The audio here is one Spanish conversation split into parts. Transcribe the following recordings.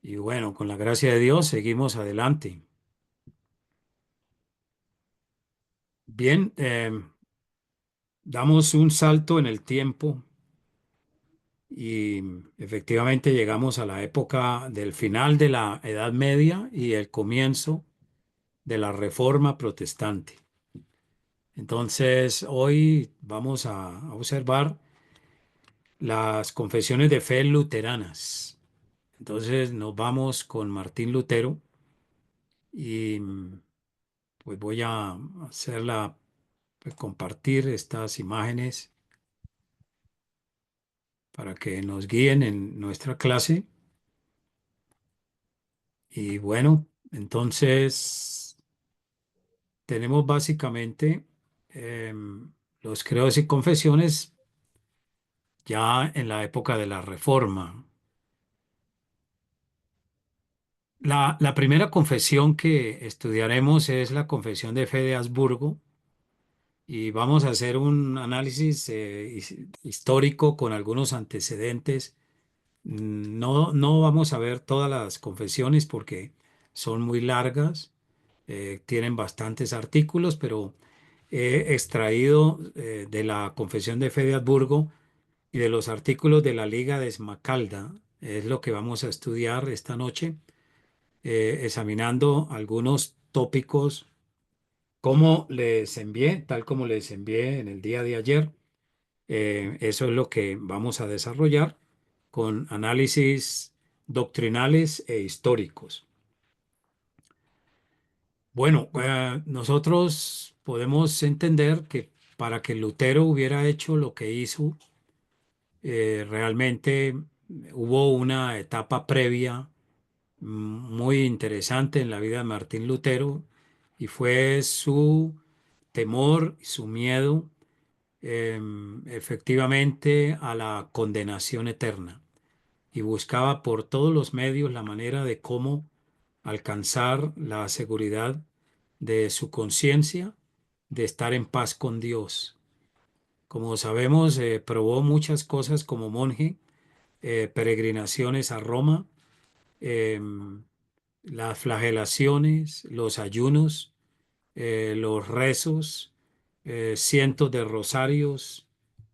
Y bueno, con la gracia de Dios seguimos adelante. Bien, damos un salto en el tiempo y efectivamente llegamos a la época del final de la Edad Media y el comienzo de la Reforma Protestante. Entonces, hoy vamos a observar las confesiones de fe luteranas. Entonces, nos vamos con Martín Lutero y pues voy a hacerla, pues, compartir estas imágenes para que nos guíen en nuestra clase. Y bueno, entonces tenemos básicamente los credos y confesiones ya en la época de la Reforma. La primera confesión que estudiaremos es la Confesión de Fe de Habsburgo y vamos a hacer un análisis histórico con algunos antecedentes. No vamos a ver todas las confesiones porque son muy largas, tienen bastantes artículos, pero he extraído de la Confesión de Fe de Habsburgo y de los artículos de la Liga de Esmacalda, es lo que vamos a estudiar esta noche, examinando algunos tópicos como les envié, tal como les envié en el día de ayer. Eso es lo que vamos a desarrollar con análisis doctrinales e históricos. Bueno, nosotros podemos entender que para que Lutero hubiera hecho lo que hizo, realmente hubo una etapa previa muy interesante en la vida de Martín Lutero y fue su temor, su miedo efectivamente a la condenación eterna y buscaba por todos los medios la manera de cómo alcanzar la seguridad de su conciencia, de estar en paz con Dios. Como sabemos, probó muchas cosas como monje, peregrinaciones a Roma, em, las flagelaciones, los ayunos, los rezos, cientos de rosarios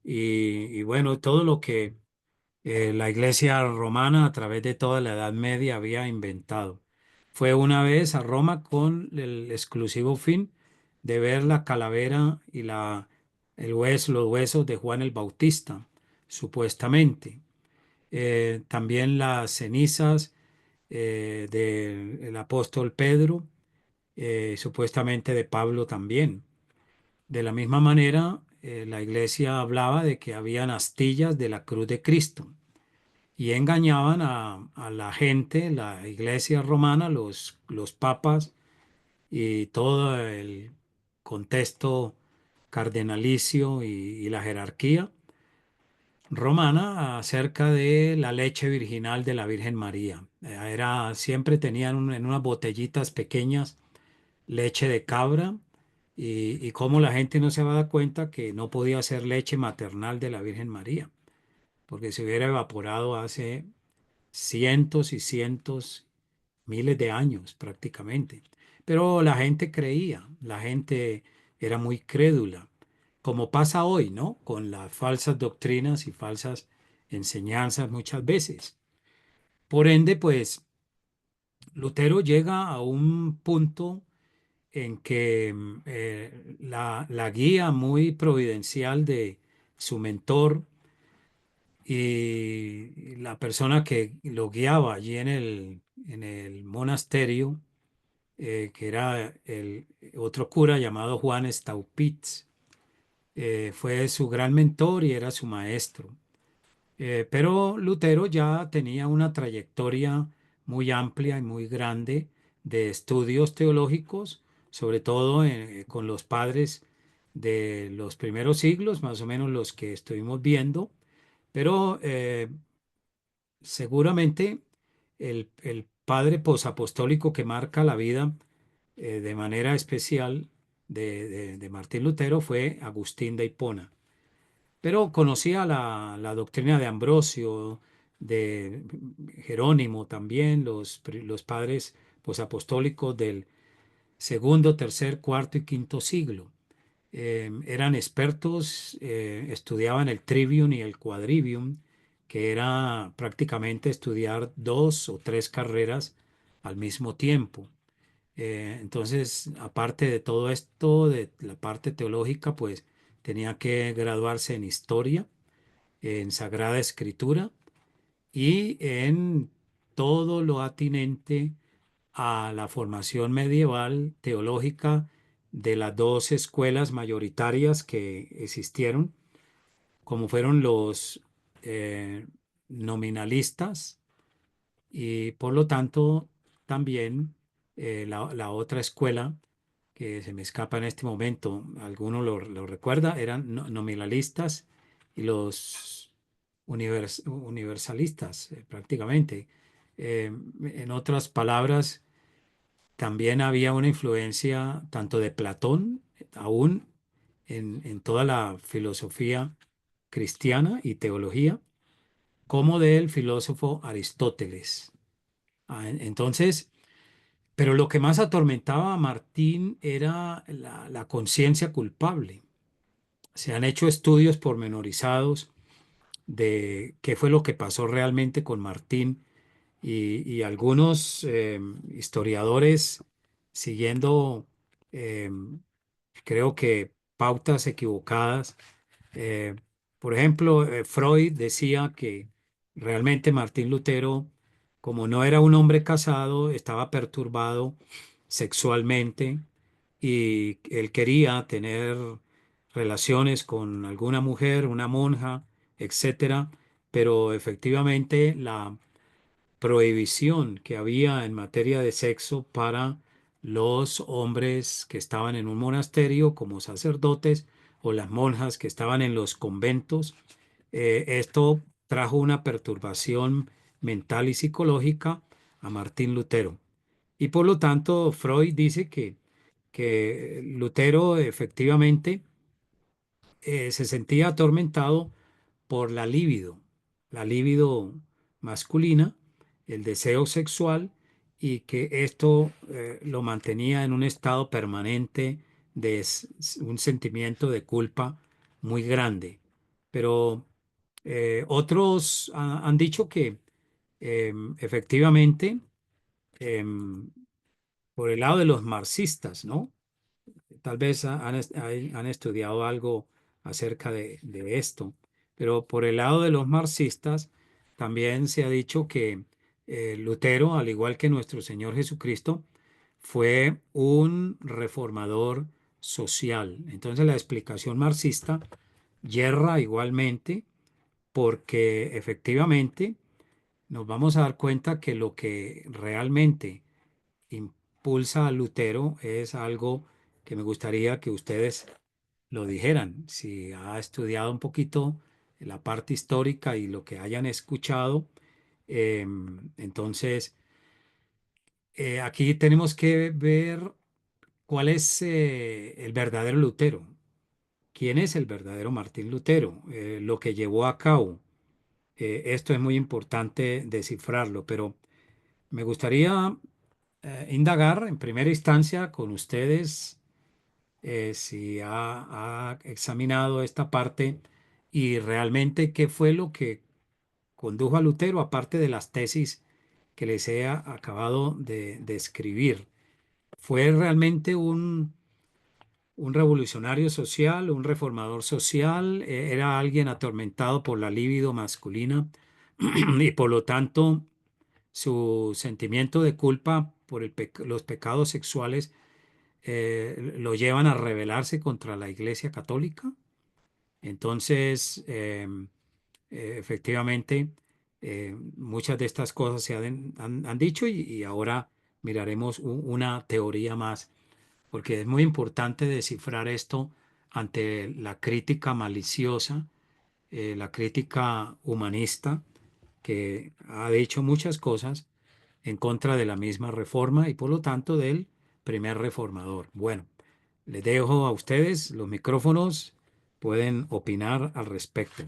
y bueno, todo lo que la iglesia romana a través de toda la Edad Media había inventado. Fue una vez a Roma con el exclusivo fin de ver la calavera y los huesos de Juan el Bautista, supuestamente. También las cenizas del apóstol Pedro, supuestamente de Pablo también. De la misma manera, la iglesia hablaba de que habían astillas de la cruz de Cristo y engañaban a la gente, la iglesia romana, los papas y todo el contexto cardenalicio y la jerarquía romana acerca de la leche virginal de la Virgen María. Siempre tenían en unas botellitas pequeñas leche de cabra y cómo la gente no se va a dar cuenta que no podía ser leche maternal de la Virgen María, porque se hubiera evaporado hace cientos y cientos, miles de años prácticamente. Pero la gente creía, la gente era muy crédula, como pasa hoy, ¿no? Con las falsas doctrinas y falsas enseñanzas muchas veces. Por ende, pues Lutero llega a un punto en que la guía muy providencial de su mentor y la persona que lo guiaba allí en el monasterio, que era el otro cura llamado Juan Staupitz, fue su gran mentor y era su maestro. Pero Lutero ya tenía una trayectoria muy amplia y muy grande de estudios teológicos, sobre todo con los padres de los primeros siglos, más o menos los que estuvimos viendo, pero seguramente el padre posapostólico que marca la vida de manera especial de Martín Lutero fue Agustín de Hipona. Pero conocía la doctrina de Ambrosio, de Jerónimo también, los padres pues, apostólicos del segundo, tercer, cuarto y quinto siglo. Eran expertos, estudiaban el trivium y el quadrivium, que era prácticamente estudiar dos o tres carreras al mismo tiempo. Entonces, aparte de todo esto, de la parte teológica, pues tenía que graduarse en historia, en Sagrada Escritura y en todo lo atinente a la formación medieval teológica de las dos escuelas mayoritarias que existieron, como fueron los nominalistas y por lo tanto también la otra escuela que se me escapa en este momento, alguno lo recuerda, eran nominalistas y los universalistas prácticamente. En otras palabras, también había una influencia tanto de Platón, aún en toda la filosofía cristiana y teología, como del filósofo Aristóteles. Entonces, pero lo que más atormentaba a Martín era la conciencia culpable. Se han hecho estudios pormenorizados de qué fue lo que pasó realmente con Martín y algunos historiadores siguiendo, eh, creo que pautas equivocadas. eh, por ejemplo, Freud decía que realmente Martín Lutero, como no era un hombre casado, estaba perturbado sexualmente y él quería tener relaciones con alguna mujer, una monja, etcétera, pero efectivamente la prohibición que había en materia de sexo para los hombres que estaban en un monasterio como sacerdotes o las monjas que estaban en los conventos. Esto trajo una perturbación mental y psicológica a Martín Lutero. Y por lo tanto, Freud dice que Lutero efectivamente se sentía atormentado por la libido masculina, el deseo sexual, y que esto lo mantenía en un estado permanente de un sentimiento de culpa muy grande. Pero otros han dicho que efectivamente, em, por el lado de los marxistas, ¿no? Tal vez han estudiado algo acerca de esto, pero por el lado de los marxistas también se ha dicho que Lutero, al igual que nuestro Señor Jesucristo, fue un reformador social. Entonces la explicación marxista yerra igualmente porque efectivamente nos vamos a dar cuenta que lo que realmente impulsa a Lutero es algo que me gustaría que ustedes lo dijeran. Si ha estudiado un poquito la parte histórica y lo que hayan escuchado, entonces aquí tenemos que ver cuál es el verdadero Lutero. ¿Quién es el verdadero Martín Lutero? Lo que llevó a cabo. Esto es muy importante descifrarlo, pero me gustaría indagar en primera instancia con ustedes si ha examinado esta parte y realmente qué fue lo que condujo a Lutero, aparte de las tesis que les he acabado de escribir. ¿Fue realmente un revolucionario social, un reformador social? ¿Era alguien atormentado por la libido masculina y por lo tanto su sentimiento de culpa por los pecados sexuales lo llevan a rebelarse contra la Iglesia Católica? Entonces, efectivamente, muchas de estas cosas han dicho y ahora miraremos una teoría más, porque es muy importante descifrar esto ante la crítica maliciosa, la crítica humanista, que ha dicho muchas cosas en contra de la misma reforma y por lo tanto del primer reformador. Bueno, les dejo a ustedes los micrófonos, pueden opinar al respecto.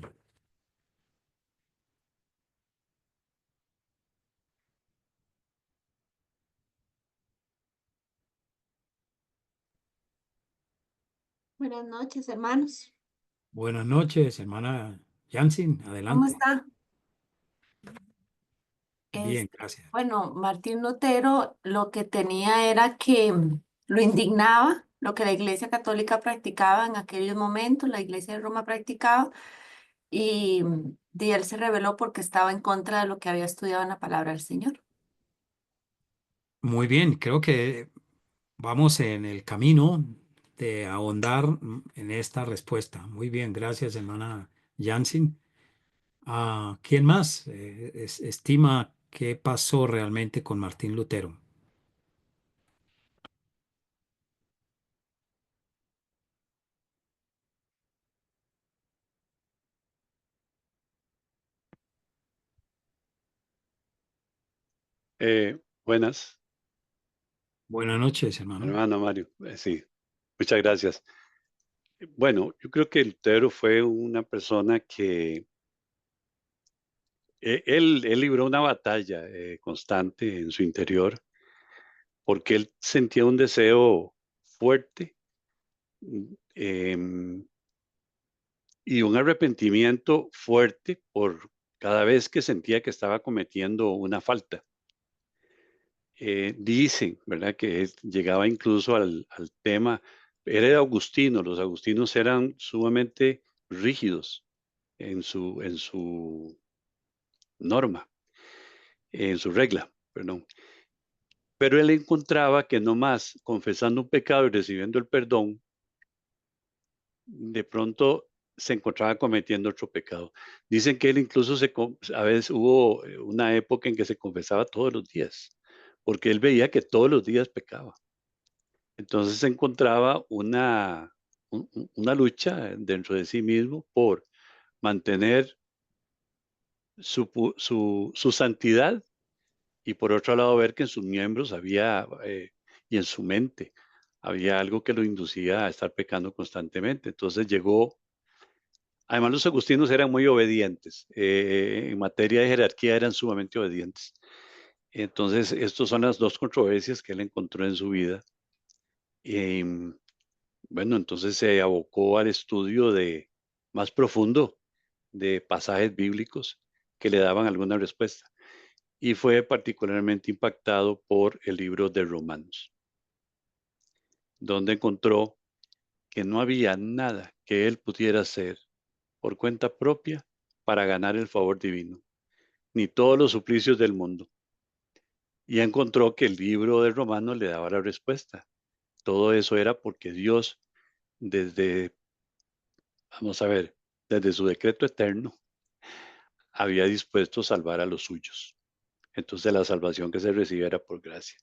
Buenas noches, hermanos. Buenas noches, hermana Jansin, ¿Cómo adelante. está? Bien, Es, gracias. bueno, Martín Lutero lo que tenía era que lo indignaba lo que la Iglesia Católica practicaba en aquellos momentos, la Iglesia de Roma practicaba, y él se rebeló porque estaba en contra de lo que había estudiado en la palabra del Señor. Muy bien, creo que vamos en el camino de ahondar en esta respuesta. Muy bien, gracias, hermana Jansin. ¿Quién más estima qué pasó realmente con Martín Lutero? Buenas, Buenas noches, hermano. hermano Mario. Sí, muchas gracias. Bueno, yo creo que Lutero fue una persona que él libró una batalla constante en su interior porque él sentía un deseo fuerte em, y un arrepentimiento fuerte por cada vez que sentía que estaba cometiendo una falta. Dicen, ¿verdad? Que llegaba incluso al tema, era de Agustino, los agustinos eran sumamente rígidos en su norma, en su regla, perdón. Pero él encontraba que no más confesando un pecado y recibiendo el perdón, de pronto se encontraba cometiendo otro pecado. Dicen que él incluso a veces hubo una época en que se confesaba todos los días, porque él veía que todos los días pecaba. Entonces se encontraba una lucha dentro de sí mismo por mantener su santidad y por otro lado ver que en sus miembros había y en su mente había algo que lo inducía a estar pecando constantemente. Entonces llegó, además los agustinos eran muy obedientes, en materia de jerarquía eran sumamente obedientes. Entonces, estas son las dos controversias que él encontró en su vida. Em, Bueno, entonces se abocó al estudio más profundo de pasajes bíblicos que le daban alguna respuesta y fue particularmente impactado por el libro de Romanos, donde encontró que no había nada que él pudiera hacer por cuenta propia para ganar el favor divino, ni todos los suplicios del mundo. Y encontró que el libro de Romanos le daba la respuesta. Todo eso era porque Dios, desde, vamos a ver, desde su decreto eterno, había dispuesto salvar a los suyos. Entonces la salvación que se recibe era por gracia.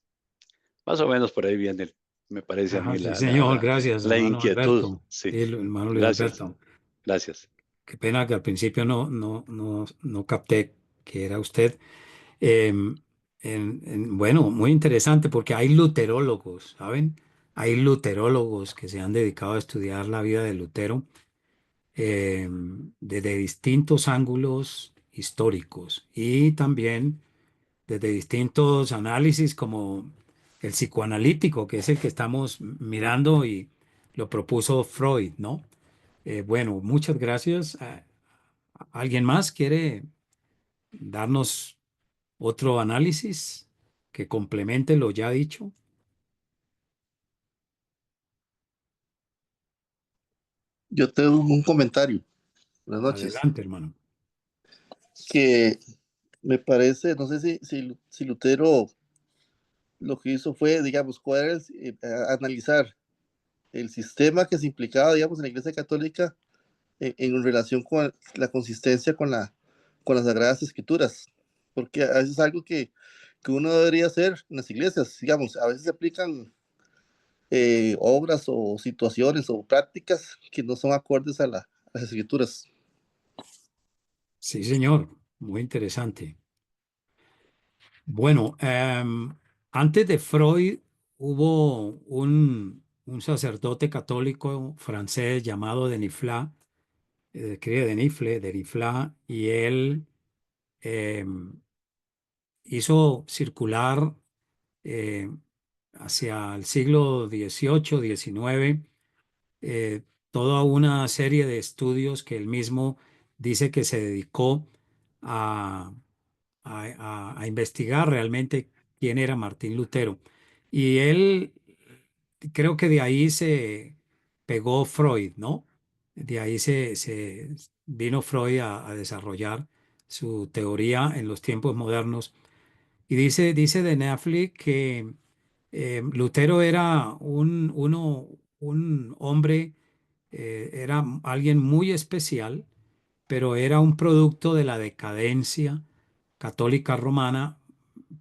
Más o menos por ahí viene, me parece a Ajá, mí, sí, señor, gracias, la hermano inquietud. Alberto. Sí, Sí, hermano Luis gracias, Alberto. gracias. Qué pena que al principio no capté que era usted. Em, bueno, muy interesante porque hay luterólogos, ¿saben? Hay luterólogos que se han dedicado a estudiar la vida de Lutero desde distintos ángulos históricos y también desde distintos análisis como el psicoanalítico, que es el que estamos mirando y lo propuso Freud, ¿no? Bueno, muchas gracias. ¿Alguien más quiere darnos otro análisis que complemente lo ya dicho? Yo tengo un comentario, buenas noches, Adelante, hermano. que me parece, no sé si Lutero lo que hizo fue, digamos, analizar el sistema que se implicaba, digamos, en la Iglesia Católica en relación con la consistencia con las Sagradas Escrituras, porque a veces es algo que uno debería hacer en las iglesias, digamos, a veces se aplican obras o situaciones o prácticas que no son acordes a las Escrituras. Sí, señor, muy interesante. Bueno, antes de Freud hubo un sacerdote católico francés llamado Denifla, escribe Denifla, y él em, hizo circular eh, hacia el siglo XVIII, XIX, eh, toda una serie de estudios que él mismo dice que se dedicó a, a investigar realmente quién era Martín Lutero. Y él, creo que de ahí se pegó Freud, ¿no? De ahí se vino Freud a desarrollar su teoría en los tiempos modernos. Y dice de Netflix que Lutero era un hombre, era alguien muy especial, pero era un producto de la decadencia católica romana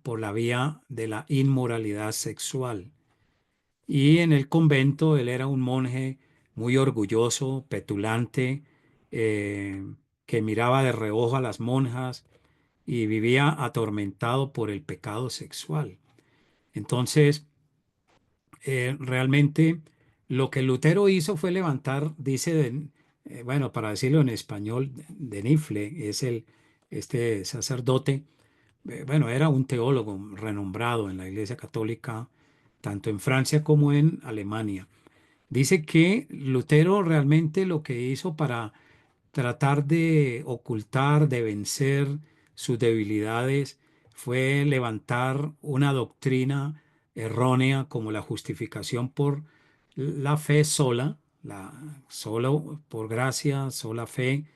por la vía de la inmoralidad sexual. Y en el convento él era un monje muy orgulloso, petulante, eh, que miraba de reojo a las monjas y vivía atormentado por el pecado sexual. Entonces, realmente lo que Lutero hizo fue levantar, dice, bueno, para decirlo en español, de Nifle, es este sacerdote, bueno, era un teólogo renombrado en la Iglesia Católica, tanto en Francia como en Alemania. Dice que Lutero realmente lo que hizo para tratar de ocultar, de vencer sus debilidades, fue levantar una doctrina errónea como la justificación por la fe sola, solo por gracia, sola fe,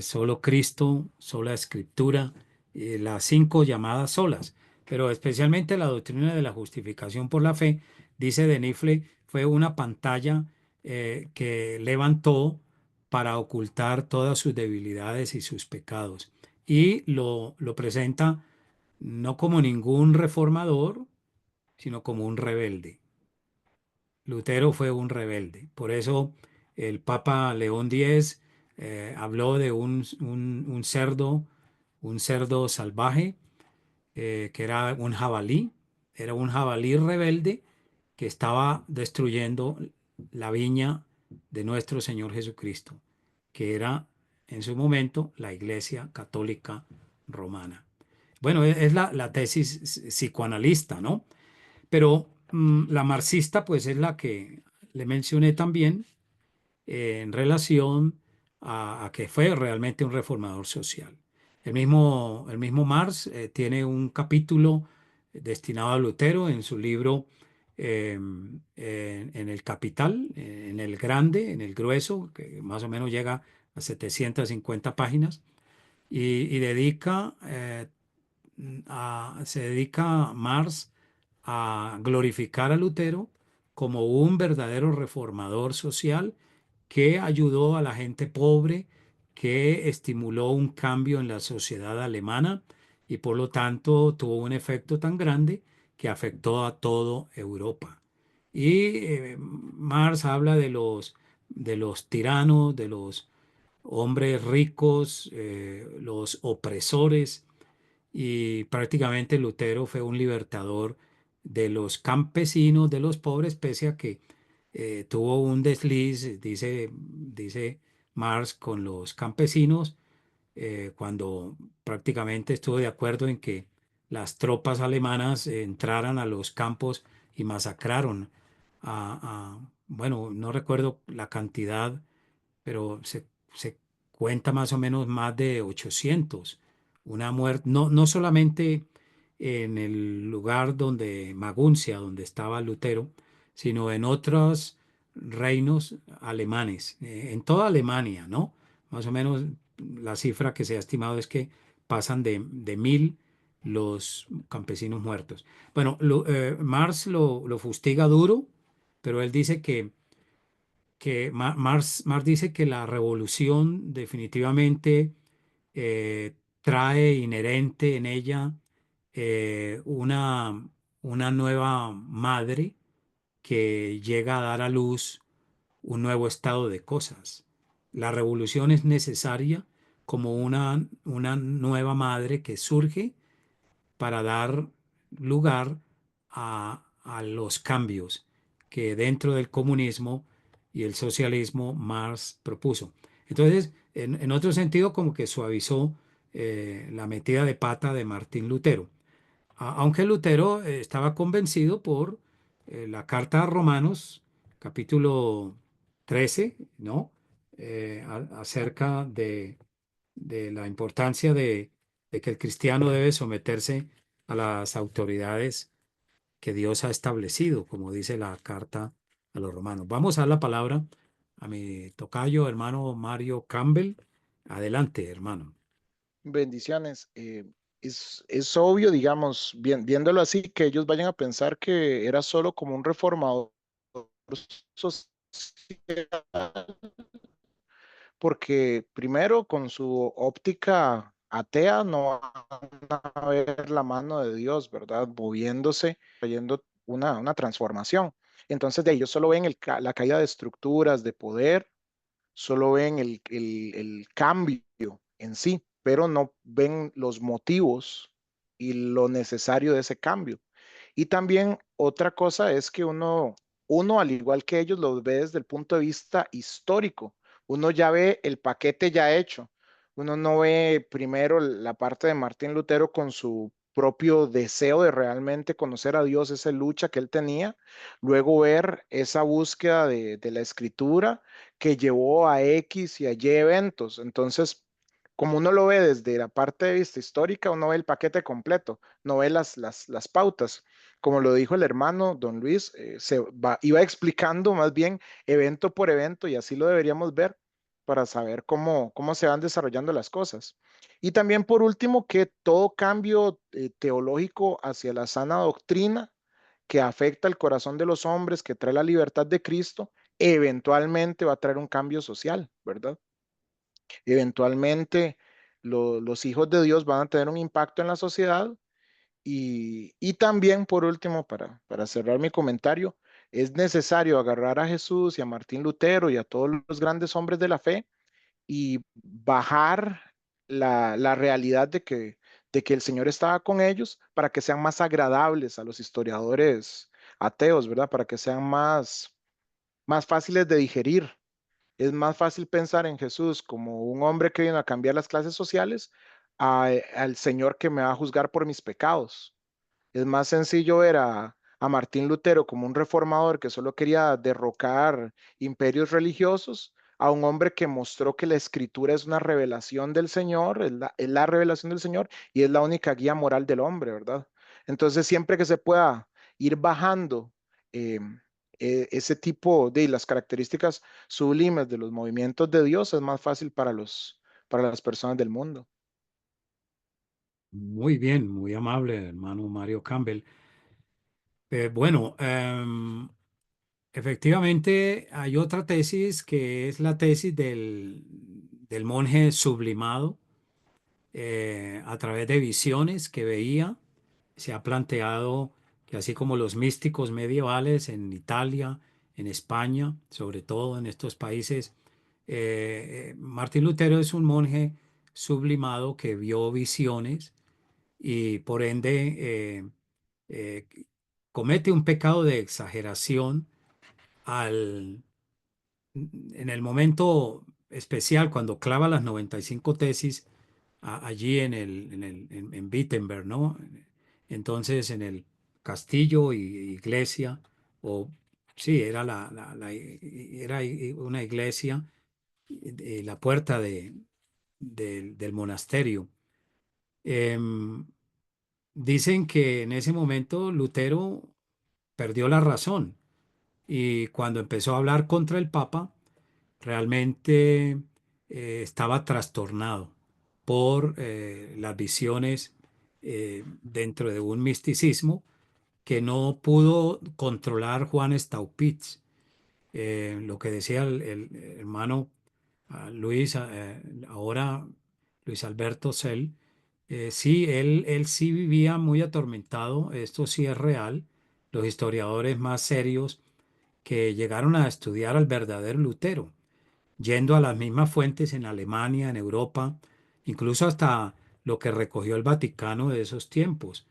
solo Cristo, sola Escritura, las 5 llamadas solas, pero especialmente la doctrina de la justificación por la fe, dice de Nifle, fue una pantalla que levantó para ocultar todas sus debilidades y sus pecados. Y lo presenta no como ningún reformador, sino como un rebelde. Lutero fue un rebelde. Por eso el Papa León X habló de un cerdo salvaje, que era un jabalí rebelde que estaba destruyendo la viña de nuestro Señor Jesucristo, que era en su momento la Iglesia Católica Romana. Bueno, es la tesis psicoanalista, ¿no? Pero la marxista, pues es la que le mencioné también en relación a que fue realmente un reformador social. El mismo Marx tiene un capítulo destinado a Lutero en su libro en el Capital, en el grande, en el grueso, que más o menos llega a 750 páginas, y se dedica Marx a glorificar a Lutero como un verdadero reformador social que ayudó a la gente pobre, que estimuló un cambio en la sociedad alemana y por lo tanto tuvo un efecto tan grande que afectó a toda Europa. Y Marx habla de los tiranos, de los hombres ricos, los opresores, y prácticamente Lutero fue un libertador de los campesinos, de los pobres, pese a que tuvo un desliz, dice Marx, con los campesinos, cuando prácticamente estuvo de acuerdo en que las tropas alemanas entraran a los campos y masacraron bueno, no recuerdo la cantidad, pero se cuenta más o menos más de 800. Una muerte, no solamente en el lugar donde Maguncia, donde estaba Lutero, sino en otros reinos alemanes, en toda Alemania, ¿no? Más o menos la cifra que se ha estimado es que pasan de 1000 los campesinos muertos. Bueno, Marx lo fustiga duro, pero él dice que Marx dice que la revolución definitivamente trae inherente en ella una nueva madre que llega a dar a luz un nuevo estado de cosas. La revolución es necesaria como una nueva madre que surge para dar lugar a los cambios que dentro del comunismo y el socialismo Marx propuso. Entonces, en otro sentido, como que suavizó la metida de pata de Martín Lutero. Aunque Lutero estaba convencido por la carta a Romanos, capítulo 13, ¿no? Acerca de la importancia de que el cristiano debe someterse a las autoridades que Dios ha establecido, como dice la carta a los romanos. Vamos a dar la palabra a mi tocayo, hermano Mario Campbell. Adelante, hermano. Bendiciones. Es obvio, digamos, viéndolo así, que ellos vayan a pensar que era solo como un reformador social, porque primero con su óptica atea no van a ver la mano de Dios, ¿verdad? Moviéndose, trayendo una transformación. Entonces de ellos solo ven la caída de estructuras, de poder, solo ven el cambio en sí, pero no ven los motivos y lo necesario de ese cambio. Y también otra cosa es que uno, al igual que ellos, lo ve desde el punto de vista histórico. Uno ya ve el paquete ya hecho. Uno no ve primero la parte de Martín Lutero con su propio deseo de realmente conocer a Dios, esa lucha que él tenía, luego ver esa búsqueda de la escritura que llevó a X y a Y eventos. Entonces, como uno lo ve desde la parte de vista histórica, uno ve el paquete completo, no ve las pautas. Como lo dijo el hermano don Luis, iba explicando más bien evento por evento y así lo deberíamos ver para saber cómo se van desarrollando las cosas. Y también por último, que todo cambio teológico hacia la sana doctrina que afecta el corazón de los hombres, que trae la libertad de Cristo, eventualmente va a traer un cambio social, ¿verdad? Eventualmente los hijos de Dios van a tener un impacto en la sociedad y también, por último, para cerrar mi comentario, es necesario agarrar a Jesús y a Martín Lutero y a todos los grandes hombres de la fe y bajar la realidad de que el Señor estaba con ellos para que sean más agradables a los historiadores ateos, ¿verdad? Para que sean más fáciles de digerir. Es más fácil pensar en Jesús como un hombre que vino a cambiar las clases sociales al Señor que me va a juzgar por mis pecados. Es más sencillo ver a Martín Lutero como un reformador que solo quería derrocar imperios religiosos, a un hombre que mostró que la escritura es una revelación del Señor, es la revelación del Señor y es la única guía moral del hombre, ¿verdad? Entonces, siempre que se pueda ir bajando eh, ese tipo de las características sublimes de los movimientos de Dios, es más fácil para las personas del mundo. Muy bien, muy amable, hermano Mario Campbell. Bueno, efectivamente hay otra tesis que es la tesis del monje sublimado a través de visiones que veía. Se ha planteado que así como los místicos medievales en Italia, en España, sobre todo en estos países, Martín Lutero es un monje sublimado que vio visiones y por ende eh, comete un pecado de exageración al, en el momento especial cuando clava las 95 tesis allí en Wittenberg, ¿no? Entonces en el castillo y iglesia, o sí, era era una iglesia, la puerta del monasterio. Em, Dicen que en ese momento Lutero perdió la razón y cuando empezó a hablar contra el Papa, realmente estaba trastornado por las visiones dentro de un misticismo que no pudo controlar Juan Staupitz. Lo que decía el hermano Luis, ahora Luis Alberto Sell, sí, él sí vivía muy atormentado, esto sí es real. Los historiadores más serios que llegaron a estudiar al verdadero Lutero, yendo a las mismas fuentes en Alemania, en Europa, incluso hasta lo que recogió el Vaticano de esos tiempos.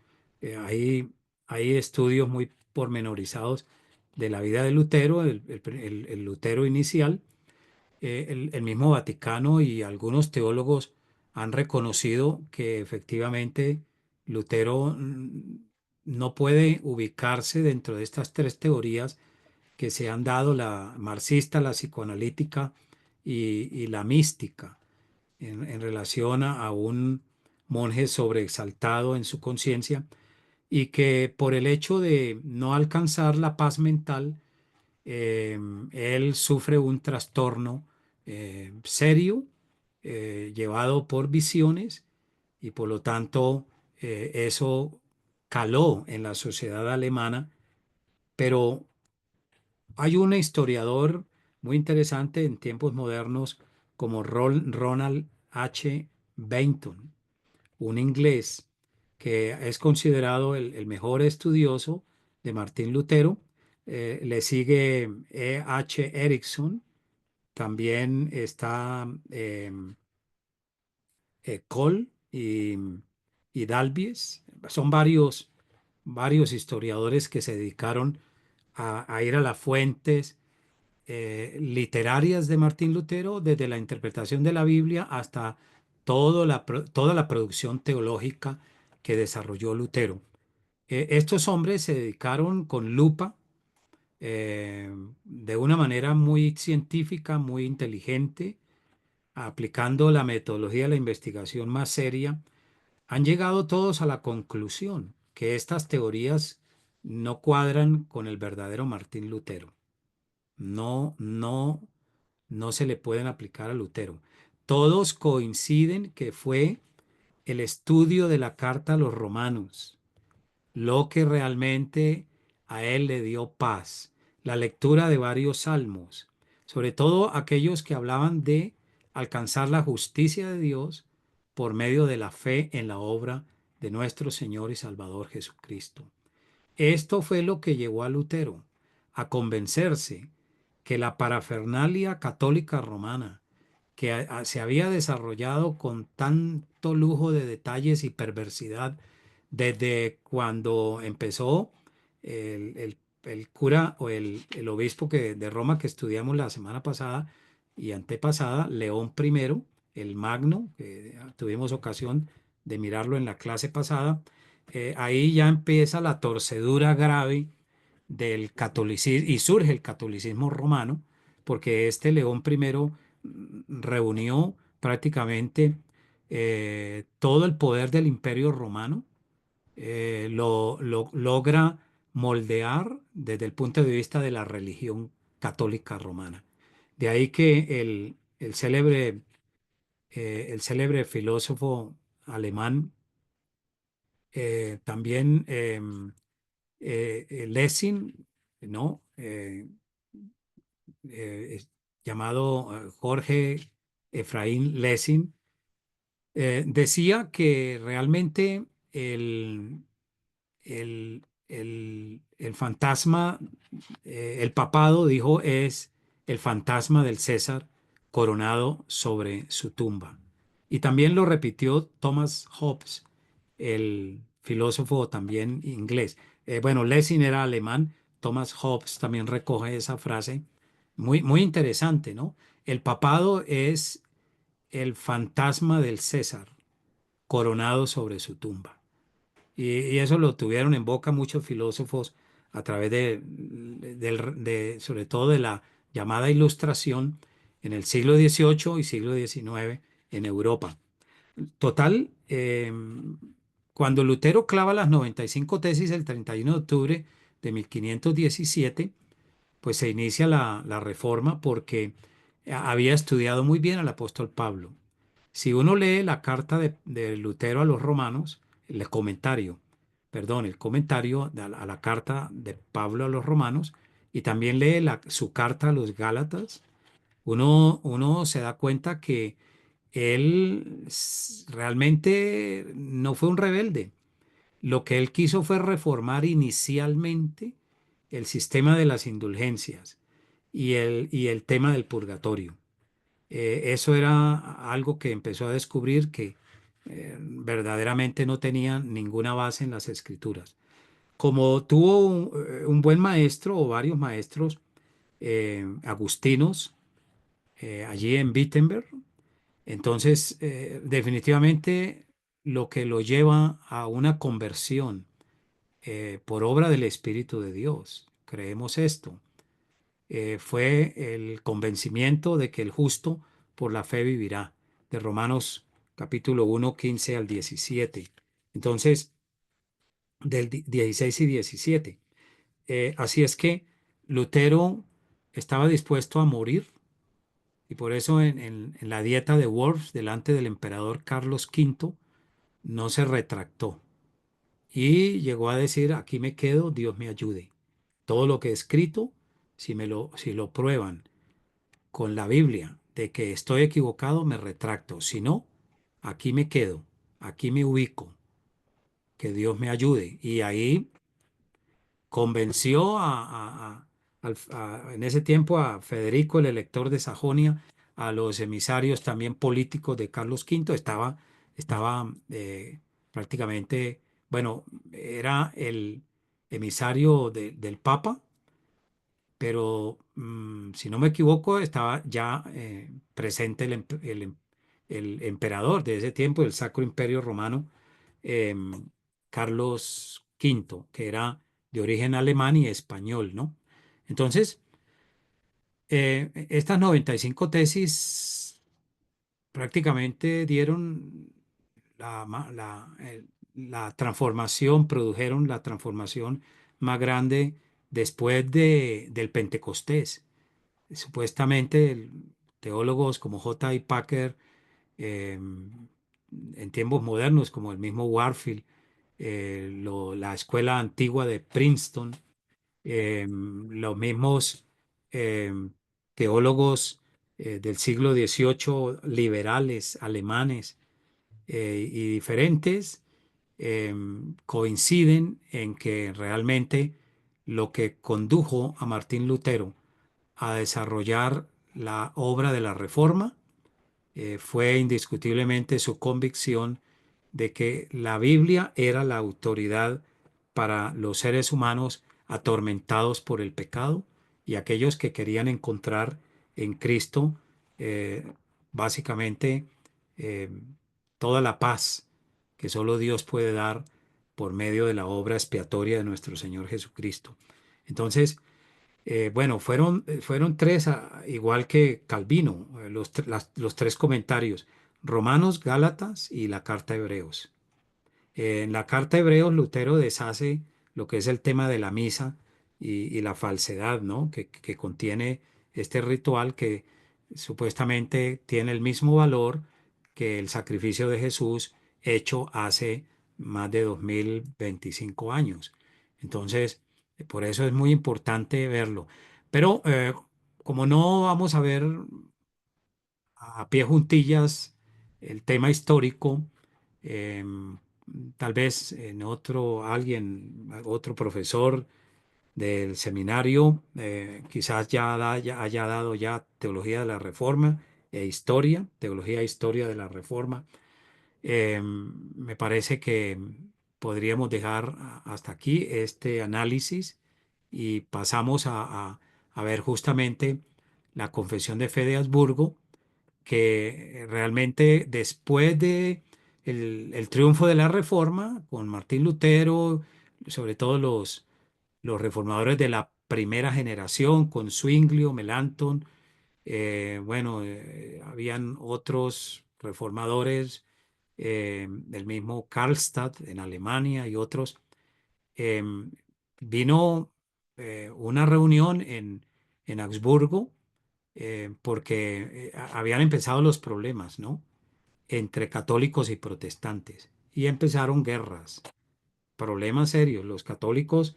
Hay estudios muy pormenorizados de la vida de Lutero, el Lutero inicial. El mismo Vaticano y algunos teólogos han reconocido que efectivamente Lutero no puede ubicarse dentro de estas tres teorías que se han dado, la marxista, la psicoanalítica y la mística, en relación a un monje sobreexaltado en su conciencia, y que por el hecho de no alcanzar la paz mental, él sufre un trastorno serio, llevado por visiones, y por lo tanto eso caló en la sociedad alemana. Pero hay un historiador muy interesante en tiempos modernos como Ronald H. Bainton, un inglés que es considerado el mejor estudioso de Martín Lutero. Le sigue E. H. Erickson, también está Cole y Dalbies. Son varios historiadores que se dedicaron a ir a las fuentes literarias de Martín Lutero, desde la interpretación de la Biblia hasta toda la producción teológica que desarrolló Lutero. Estos hombres se dedicaron con lupa, de una manera muy científica, muy inteligente, aplicando la metodología de la investigación más seria. Han llegado todos a la conclusión que estas teorías no cuadran con el verdadero Martín Lutero. No se le pueden aplicar a Lutero. Todos coinciden que fue el estudio de la carta a los romanos lo que realmente a él le dio paz. La lectura de varios salmos, sobre todo aquellos que hablaban de alcanzar la justicia de Dios por medio de la fe en la obra de nuestro Señor y Salvador Jesucristo. Esto fue lo que llevó a Lutero a convencerse que la parafernalia católica romana, que se había desarrollado con tanto lujo de detalles y perversidad desde cuando empezó el cura o el obispo de Roma que estudiamos la semana pasada y antepasada, León I, el Magno, que tuvimos ocasión de mirarlo en la clase pasada. Ahí ya empieza la torcedura grave del catolicismo y surge el catolicismo romano, porque este León I reunió prácticamente todo el poder del Imperio Romano, lo logra moldear desde el punto de vista de la religión católica romana. De ahí que el célebre filósofo alemán, también Lessing, ¿no? Llamado Jorge Efraín Lessing, decía que realmente el fantasma, el papado, dijo, es el fantasma del César coronado sobre su tumba. Y también lo repitió Thomas Hobbes, el filósofo también inglés. Bueno, Lessing era alemán, Thomas Hobbes también recoge esa frase. Muy, muy interesante, ¿no? El papado es el fantasma del César coronado sobre su tumba. Y eso lo tuvieron en boca muchos filósofos a través sobre todo de la llamada Ilustración en el siglo XVIII y siglo XIX en Europa. Total, cuando Lutero clava las 95 tesis el 31 de octubre de 1517, pues se inicia la reforma porque había estudiado muy bien al apóstol Pablo. Si uno lee la carta de Lutero a los romanos, el comentario a la carta de Pablo a los romanos, y también lee su carta a los Gálatas, uno se da cuenta que él realmente no fue un rebelde. Lo que él quiso fue reformar inicialmente el sistema de las indulgencias y el tema del purgatorio. Eso era algo que empezó a descubrir que verdaderamente no tenía ninguna base en las escrituras. Como tuvo un buen maestro o varios maestros agustinos allí en Wittenberg, entonces definitivamente lo que lo lleva a una conversión por obra del Espíritu de Dios. Creemos esto. fue el convencimiento de que el justo por la fe vivirá, de Romanos capítulo 1, 15 al 17. Entonces, del 16 y 17. Así es que Lutero estaba dispuesto a morir y por eso en la dieta de Worms delante del emperador Carlos V no se retractó y llegó a decir, aquí me quedo, Dios me ayude. Todo lo que he escrito, si lo prueban con la Biblia de que estoy equivocado, me retracto. Si no, aquí me quedo, aquí me ubico, que Dios me ayude. Y ahí convenció en ese tiempo a Federico, el elector de Sajonia, a los emisarios también políticos de Carlos V. Estaba prácticamente, bueno, era el emisario del Papa, pero si no me equivoco, estaba ya presente el emperador de ese tiempo, el Sacro Imperio Romano, Carlos V, que era de origen alemán y español, ¿no? Entonces, estas 95 tesis prácticamente dieron la transformación, produjeron la transformación más grande después del Pentecostés. Supuestamente, teólogos como J. I. Packer, eh, en tiempos modernos, como el mismo Warfield, la escuela antigua de Princeton, los mismos eh, teólogos del siglo XVIII, liberales, alemanes y diferentes, coinciden en que realmente lo que condujo a Martín Lutero a desarrollar la obra de la Reforma fue indiscutiblemente su convicción de que la Biblia era la autoridad para los seres humanos atormentados por el pecado y aquellos que querían encontrar en Cristo eh, básicamente eh, toda la paz que solo Dios puede dar por medio de la obra expiatoria de nuestro Señor Jesucristo. Entonces, bueno, fueron tres, igual que Calvino, los tres comentarios, Romanos, Gálatas y la carta a Hebreos. En la carta a Hebreos, Lutero deshace lo que es el tema de la misa y la falsedad, ¿no? Que contiene este ritual que supuestamente tiene el mismo valor que el sacrificio de Jesús hecho hace más de 2025 años. Entonces, por eso es muy importante verlo. Pero como no vamos a ver a pie juntillas el tema histórico, em, tal vez en otro profesor del seminario, quizás ya haya dado ya teología de la Reforma e historia, teología e historia de la Reforma. Me parece que podríamos dejar hasta aquí este análisis y pasamos a ver justamente la Confesión de Fe de Habsburgo, que realmente después de el triunfo de la Reforma con Martín Lutero, sobre todo los reformadores de la primera generación, con Zwinglio, Melanchthon, bueno, habían otros reformadores, el mismo Karlstadt en Alemania y otros. em, Vino una reunión en Augsburgo porque habían empezado los problemas, ¿no? Entre católicos y protestantes y empezaron guerras, problemas serios. Los católicos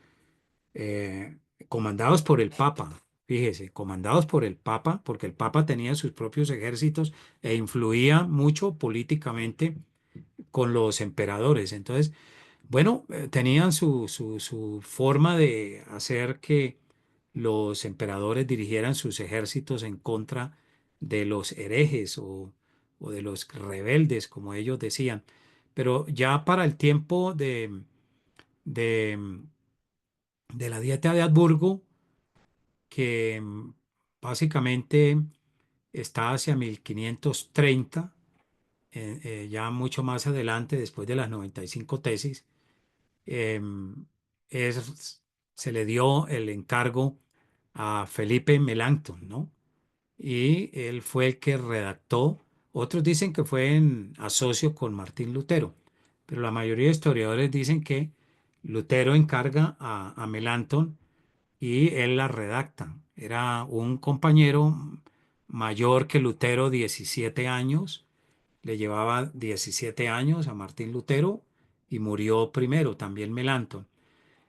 eh, comandados por el Papa, fíjese, comandados por el Papa, porque el Papa tenía sus propios ejércitos e influía mucho políticamente con los emperadores. Entonces, bueno, tenían su forma de hacer que los emperadores dirigieran sus ejércitos en contra de los herejes o de los rebeldes, como ellos decían. Pero ya para el tiempo de, de la Dieta de Habsburgo, que básicamente está hacia 1530, ya mucho más adelante, después de las 95 tesis, em, es- se le dio el encargo a Felipe Melanchthon, ¿no? Y él fue el que redactó. Otros dicen que fue en asocio con Martín Lutero, pero la mayoría de historiadores dicen que Lutero encarga a Melanchthon y él la redacta. Era un compañero mayor que Lutero, 17 años. Le llevaba 17 años a Martín Lutero y murió primero, también Melanchthon.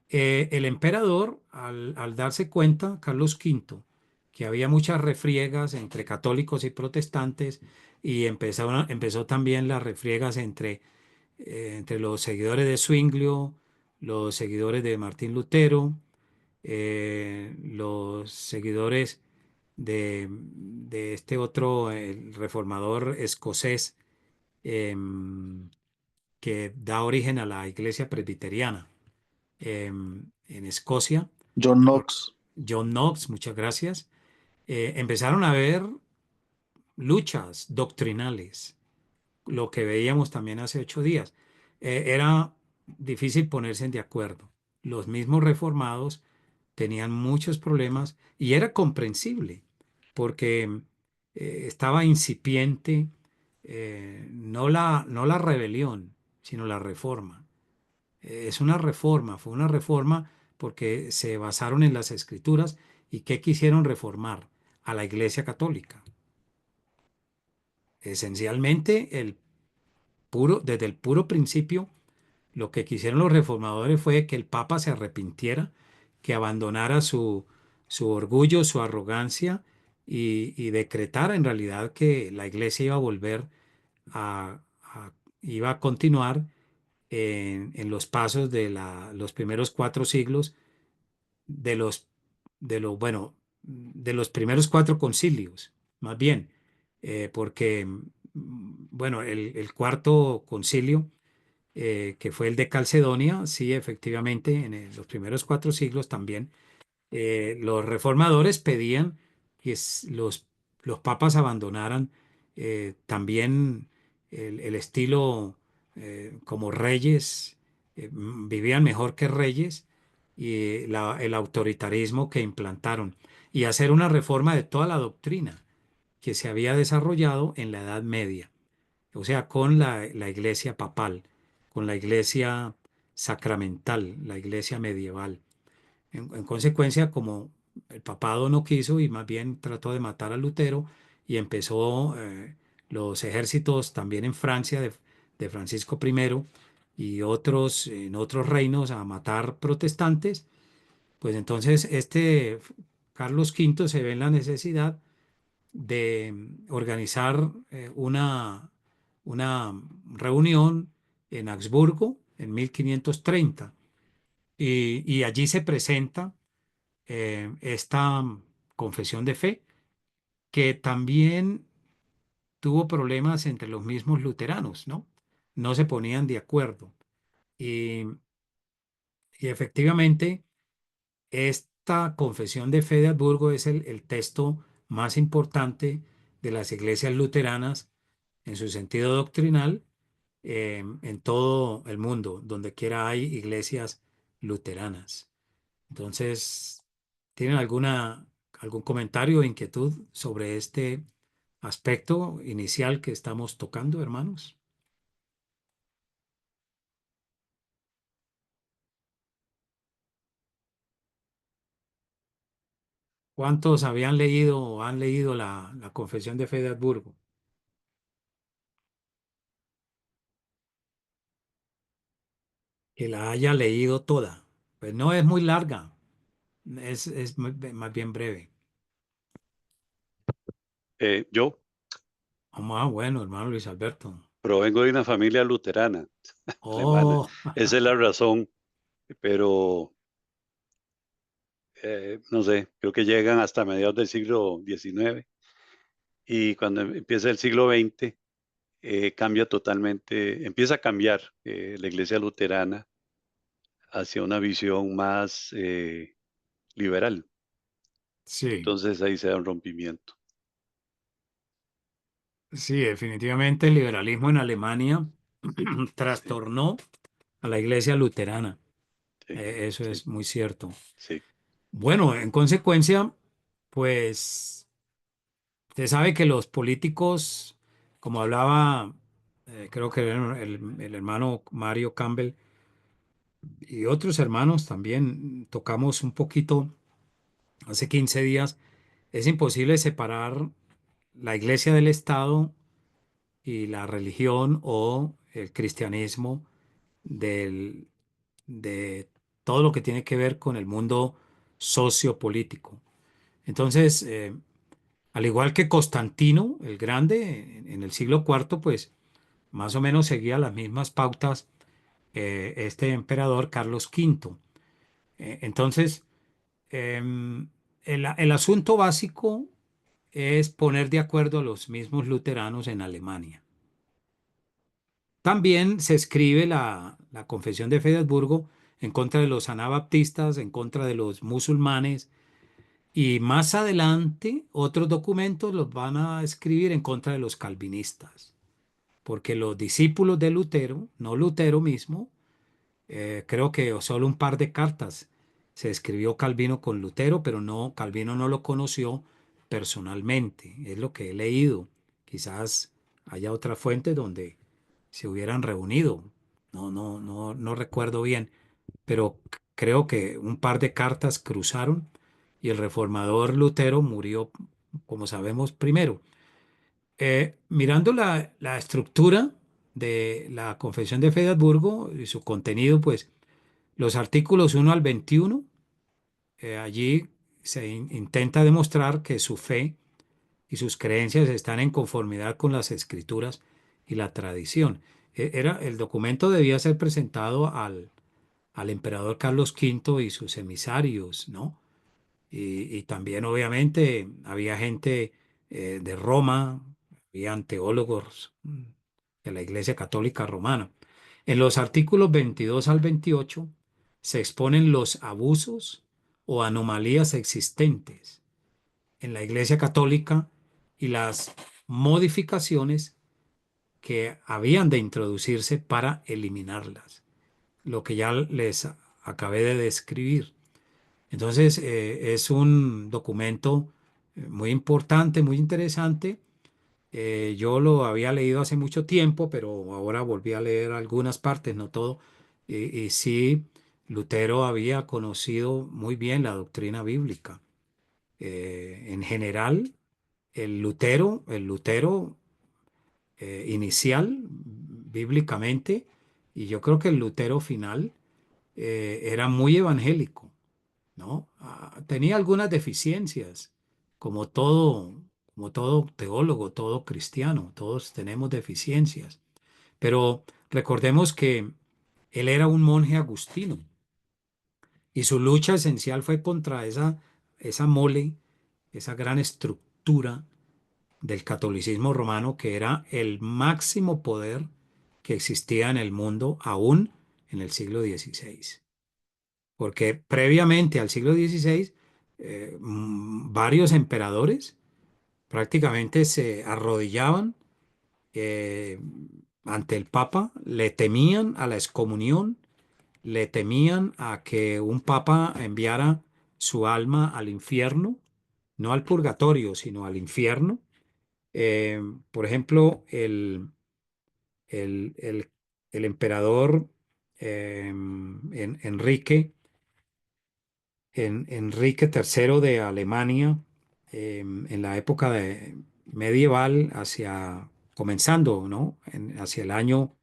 El emperador, al darse cuenta, Carlos V, que había muchas refriegas entre católicos y protestantes, y empezó también las refriegas entre los seguidores de Zwinglio, los seguidores de Martín Lutero, los seguidores de este otro, el reformador escocés, em, que da origen a la iglesia presbiteriana en Escocia, John por Knox. John Knox, muchas gracias. Empezaron a haber luchas doctrinales, lo que veíamos también hace 8 días. Era difícil ponerse de acuerdo. Los mismos reformados tenían muchos problemas y era comprensible porque estaba incipiente, no la rebelión, sino la reforma. Es una reforma, fue una reforma porque se basaron en las escrituras y ¿qué quisieron reformar? A la Iglesia Católica. Esencialmente, desde el puro principio, lo que quisieron los reformadores fue que el Papa se arrepintiera, que abandonara su orgullo, su arrogancia y decretara en realidad que la Iglesia iba a volver iba a continuar en los pasos de los primeros 4 siglos de los primeros 4 concilios, más bien, porque, bueno, el cuarto concilio, que fue el de Calcedonia, sí, efectivamente, los primeros 4 siglos también, los reformadores pedían que los papas abandonaran también el estilo como reyes, vivían mejor que reyes y el autoritarismo que implantaron y hacer una reforma de toda la doctrina que se había desarrollado en la Edad Media, o sea, con la iglesia papal, con la iglesia sacramental, la iglesia medieval. En consecuencia, como el papado no quiso y más bien trató de matar a Lutero y empezó los ejércitos también en Francia de Francisco I y otros en otros reinos a matar protestantes, pues entonces Carlos V se ve en la necesidad de organizar una reunión en Augsburgo en 1530 y allí se presenta esta confesión de fe, que también tuvo problemas entre los mismos luteranos, ¿no? No se ponían de acuerdo. Y, y efectivamente, esta confesión de fe de Habsburgo es el texto más importante de las iglesias luteranas en su sentido doctrinal en todo el mundo, donde quiera hay iglesias luteranas. Entonces, ¿tienen algún comentario o inquietud sobre este aspecto inicial que estamos tocando, hermanos? ¿Cuántos habían leído o han leído la Confesión de Fe de Habsburgo? Que la haya leído toda. Pues no es muy larga, es más bien breve. Yo Bueno, hermano Luis Alberto. provengo de una familia luterana, alemana. Oh, Esa es la razón, pero no sé, creo que llegan hasta mediados del siglo XIX y cuando empieza el siglo XX cambia totalmente, empieza a cambiar la iglesia luterana hacia una visión más liberal. sí, Entonces ahí se da un rompimiento. sí, definitivamente el liberalismo en Alemania Sí, trastornó a la iglesia luterana. sí, Eso sí, es muy cierto. sí. Bueno, en consecuencia, Pues usted sabe que los políticos, como hablaba, creo que era el hermano Mario Campbell y otros hermanos también, tocamos un poquito hace 15 días, es imposible separar la iglesia del Estado y la religión o el cristianismo del, de todo lo que tiene que ver con el mundo sociopolítico. Entonces, al igual que Constantino el Grande en el siglo IV, pues más o menos seguía las mismas pautas este emperador Carlos V. Entonces, el asunto básico es poner de acuerdo a los mismos luteranos en Alemania. También se escribe la Confesión de Fe de Habsburgo en contra de los anabaptistas, en contra de los musulmanes, y más adelante otros documentos los van a escribir en contra de los calvinistas, porque los discípulos de Lutero, no Lutero mismo, creo que solo un par de cartas se escribió Calvino con Lutero, pero no, Calvino no lo conoció personalmente, es lo que he leído. Quizás haya otra fuente donde se hubieran reunido. No recuerdo bien, pero creo que un par de cartas cruzaron y el reformador Lutero murió, como sabemos, primero. Mirando la estructura de la Confesión de Fe de Habsburgo y su contenido, pues los artículos 1 al 21, allí se intenta demostrar que su fe y sus creencias están en conformidad con las escrituras y la tradición. El documento debía ser presentado al emperador Carlos V y sus emisarios, ¿no? Y también obviamente había gente de Roma, habían teólogos de la Iglesia Católica Romana. En los artículos 22 al 28 se exponen los abusos o anomalías existentes en la Iglesia Católica y las modificaciones que habían de introducirse para eliminarlas, lo que ya les acabé de describir. Entonces, es un documento muy importante, muy interesante. Yo lo había leído hace mucho tiempo, pero ahora volví a leer algunas partes, no todo. Y sí, Lutero había conocido muy bien la doctrina bíblica. En general, el Lutero inicial, bíblicamente, y yo creo que el Lutero final era muy evangélico, ¿no? Tenía algunas deficiencias, como todo teólogo, todo cristiano, todos tenemos deficiencias, pero recordemos que él era un monje agustino y su lucha esencial fue contra esa mole, esa gran estructura del catolicismo romano que era el máximo poder que existía en el mundo aún en el siglo XVI. Porque previamente al siglo XVI, varios emperadores prácticamente se arrodillaban eh, ante el Papa, le temían a la excomunión, le temían a que un Papa enviara su alma al infierno, no al purgatorio, sino al infierno. Por ejemplo, el, el- el emperador Enrique Enrique III de Alemania, en la época medieval, comenzando, ¿no? Hacia el año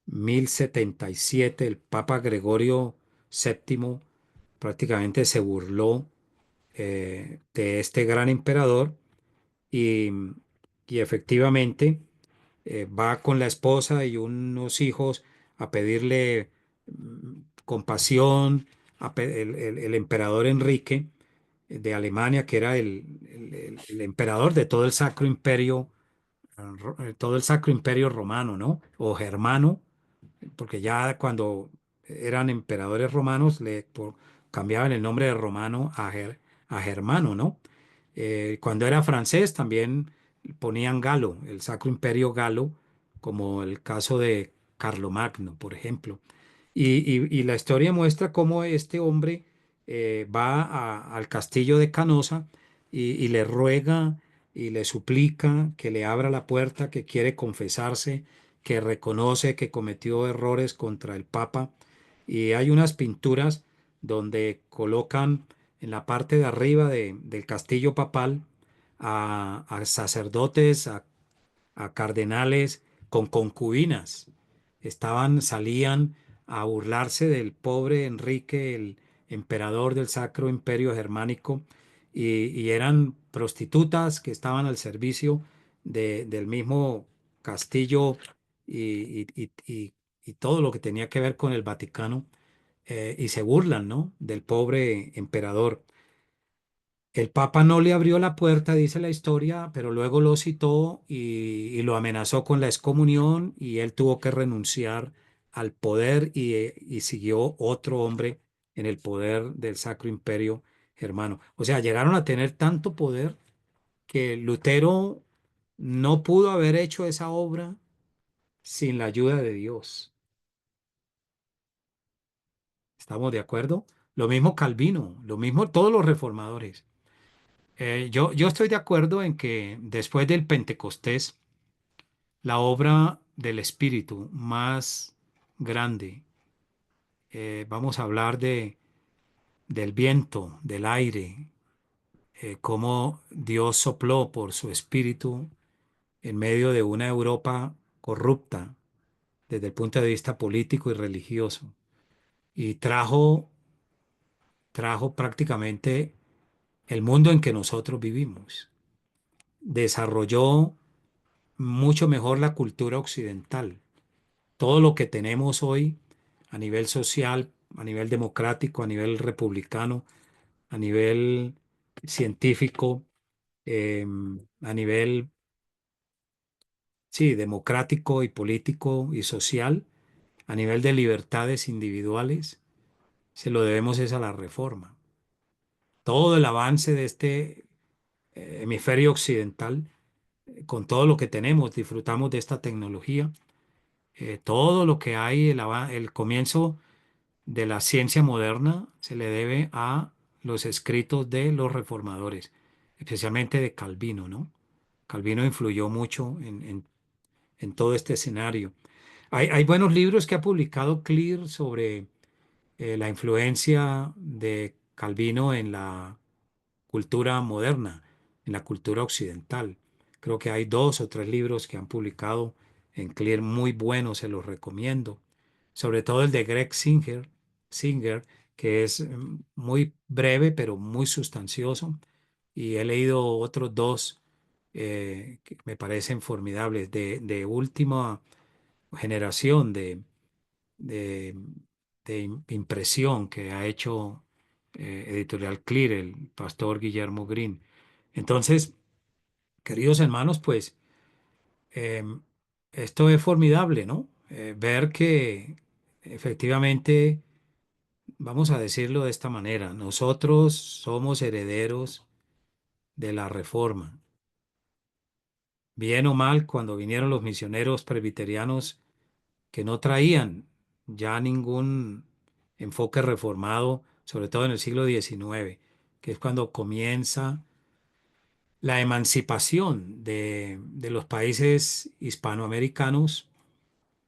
1077, el Papa Gregorio VII prácticamente se burló de este gran emperador y, y efectivamente va con la esposa y unos hijos a pedirle compasión. El emperador Enrique de Alemania, que era el emperador de todo el Sacro Imperio, todo el Sacro Imperio Romano, ¿no? O germano, porque ya cuando eran emperadores romanos cambiaban el nombre de romano a germano, ¿no? Cuando era francés también ponían galo, el Sacro Imperio Galo, como el caso de Carlomagno, por ejemplo. Y la historia muestra cómo este hombre va al castillo de Canosa y le ruega y le suplica que le abra la puerta, que quiere confesarse, que reconoce que cometió errores contra el Papa. Y hay unas pinturas donde colocan en la parte de arriba del castillo papal a sacerdotes, a cardenales con concubinas. Salían a burlarse del pobre Enrique, el emperador del Sacro Imperio Germánico, y eran prostitutas que estaban al servicio del mismo castillo y todo lo que tenía que ver con el Vaticano, y se burlan, ¿no?, del pobre emperador. El Papa no le abrió la puerta, dice la historia, pero luego lo citó y lo amenazó con la excomunión y él tuvo que renunciar al poder y siguió otro hombre en el poder del Sacro Imperio Germano. O sea, llegaron a tener tanto poder que Lutero no pudo haber hecho esa obra sin la ayuda de Dios. ¿Estamos de acuerdo? Lo mismo Calvino, lo mismo todos los reformadores. Yo estoy de acuerdo en que después del Pentecostés, la obra del Espíritu más grande, vamos a hablar del viento, del aire, cómo Dios sopló por su Espíritu en medio de una Europa corrupta desde el punto de vista político y religioso, y trajo prácticamente el mundo en que nosotros vivimos. Desarrolló mucho mejor la cultura occidental. Todo lo que tenemos hoy a nivel social, a nivel democrático, a nivel republicano, a nivel científico, a nivel, sí, democrático y político y social, a nivel de libertades individuales, se lo debemos es a la reforma. Todo el avance de este hemisferio occidental, con todo lo que tenemos, disfrutamos de esta tecnología, todo lo que hay, el comienzo de la ciencia moderna se le debe a los escritos de los reformadores, especialmente de Calvino, ¿no? Calvino influyó mucho en todo este escenario. Hay buenos libros que ha publicado Clear sobre la influencia de Calvino en la cultura moderna, en la cultura occidental. Creo que hay 2 o 3 libros que han publicado en Clear muy buenos, se los recomiendo. Sobre todo el de Greg Singer, que es muy breve pero muy sustancioso. Y he leído otros 2 que me parecen formidables, de última generación de, de impresión que ha hecho Editorial Clear, el pastor Guillermo Green. Entonces, queridos hermanos, pues em, esto es formidable, ¿no? Ver que efectivamente, vamos a decirlo de esta manera, nosotros somos herederos de la Reforma. Bien o mal, cuando vinieron los misioneros presbiterianos que no traían ya ningún enfoque reformado, sobre todo en el siglo XIX, que es cuando comienza la emancipación de los países hispanoamericanos.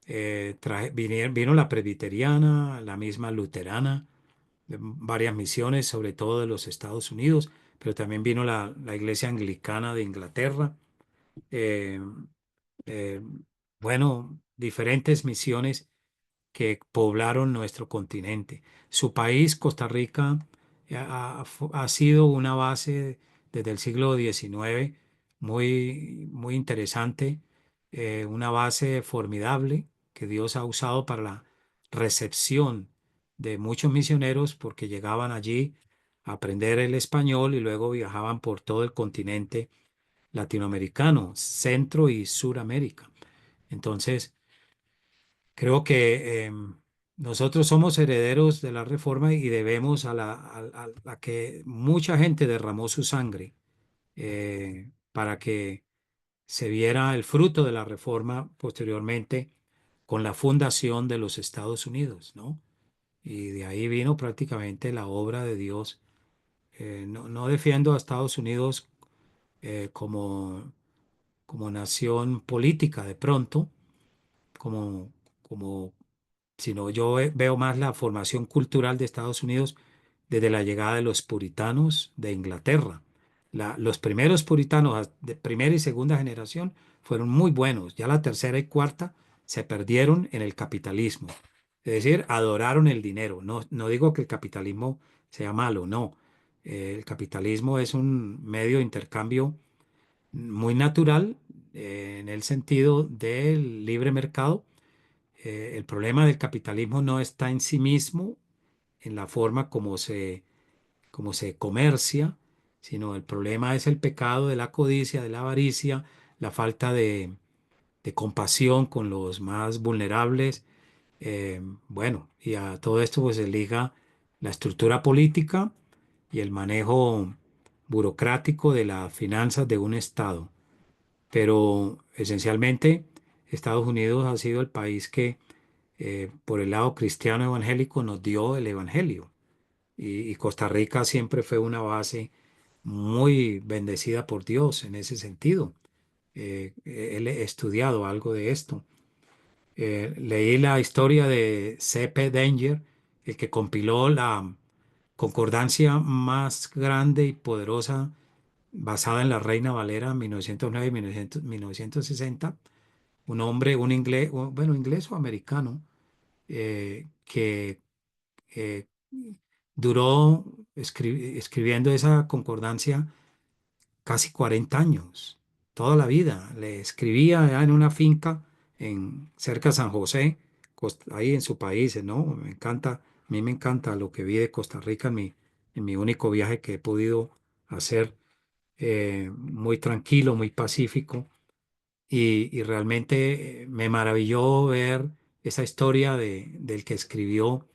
Vino la presbiteriana, la misma luterana, varias misiones, sobre todo de los Estados Unidos, pero también vino la iglesia anglicana de Inglaterra. eh, eh, bueno, diferentes misiones que poblaron nuestro continente. Su país, Costa Rica, ha sido una base desde el siglo XIX muy interesante, una base formidable que Dios ha usado para la recepción de muchos misioneros porque llegaban allí a aprender el español y luego viajaban por todo el continente latinoamericano, Centro y Suramérica. Entonces, creo que nosotros somos herederos de la reforma y debemos a la que mucha gente derramó su sangre para que se viera el fruto de la reforma posteriormente con la fundación de los Estados Unidos, ¿no? Y de ahí vino prácticamente la obra de Dios No defiendo a Estados Unidos como nación política de pronto, como, como sino yo veo más la formación cultural de Estados Unidos desde la llegada de los puritanos de Inglaterra. Los primeros puritanos de primera y segunda generación fueron muy buenos. Ya la tercera y cuarta se perdieron en el capitalismo. Es decir, adoraron el dinero. No digo que el capitalismo sea malo, no. El capitalismo es un medio de intercambio muy natural en el sentido del libre mercado. El problema del capitalismo no está en sí mismo, en la forma como se comercia, sino el problema es el pecado de la codicia, de la avaricia, la falta de compasión con los más vulnerables. Bueno, y a todo esto pues se liga la estructura política y el manejo burocrático de las finanzas de un Estado. Pero esencialmente Estados Unidos ha sido el país que por el lado cristiano evangélico nos dio el evangelio. Y Costa Rica siempre fue una base muy bendecida por Dios en ese sentido. He estudiado algo de esto. Leí la historia de C.P. Danger, el que compiló la concordancia más grande y poderosa basada en la Reina Valera 1909 y 1960. Un hombre, un inglés, bueno, inglés o americano, que eh, duró escribiendo esa concordancia casi 40 años, toda la vida. Le escribía allá en una finca cerca de San José, ahí en su país, ¿no? A mí me encanta lo que vi de Costa Rica en mi único viaje que he podido hacer, muy tranquilo, muy pacífico. Y realmente me maravilló ver esa historia del que escribió.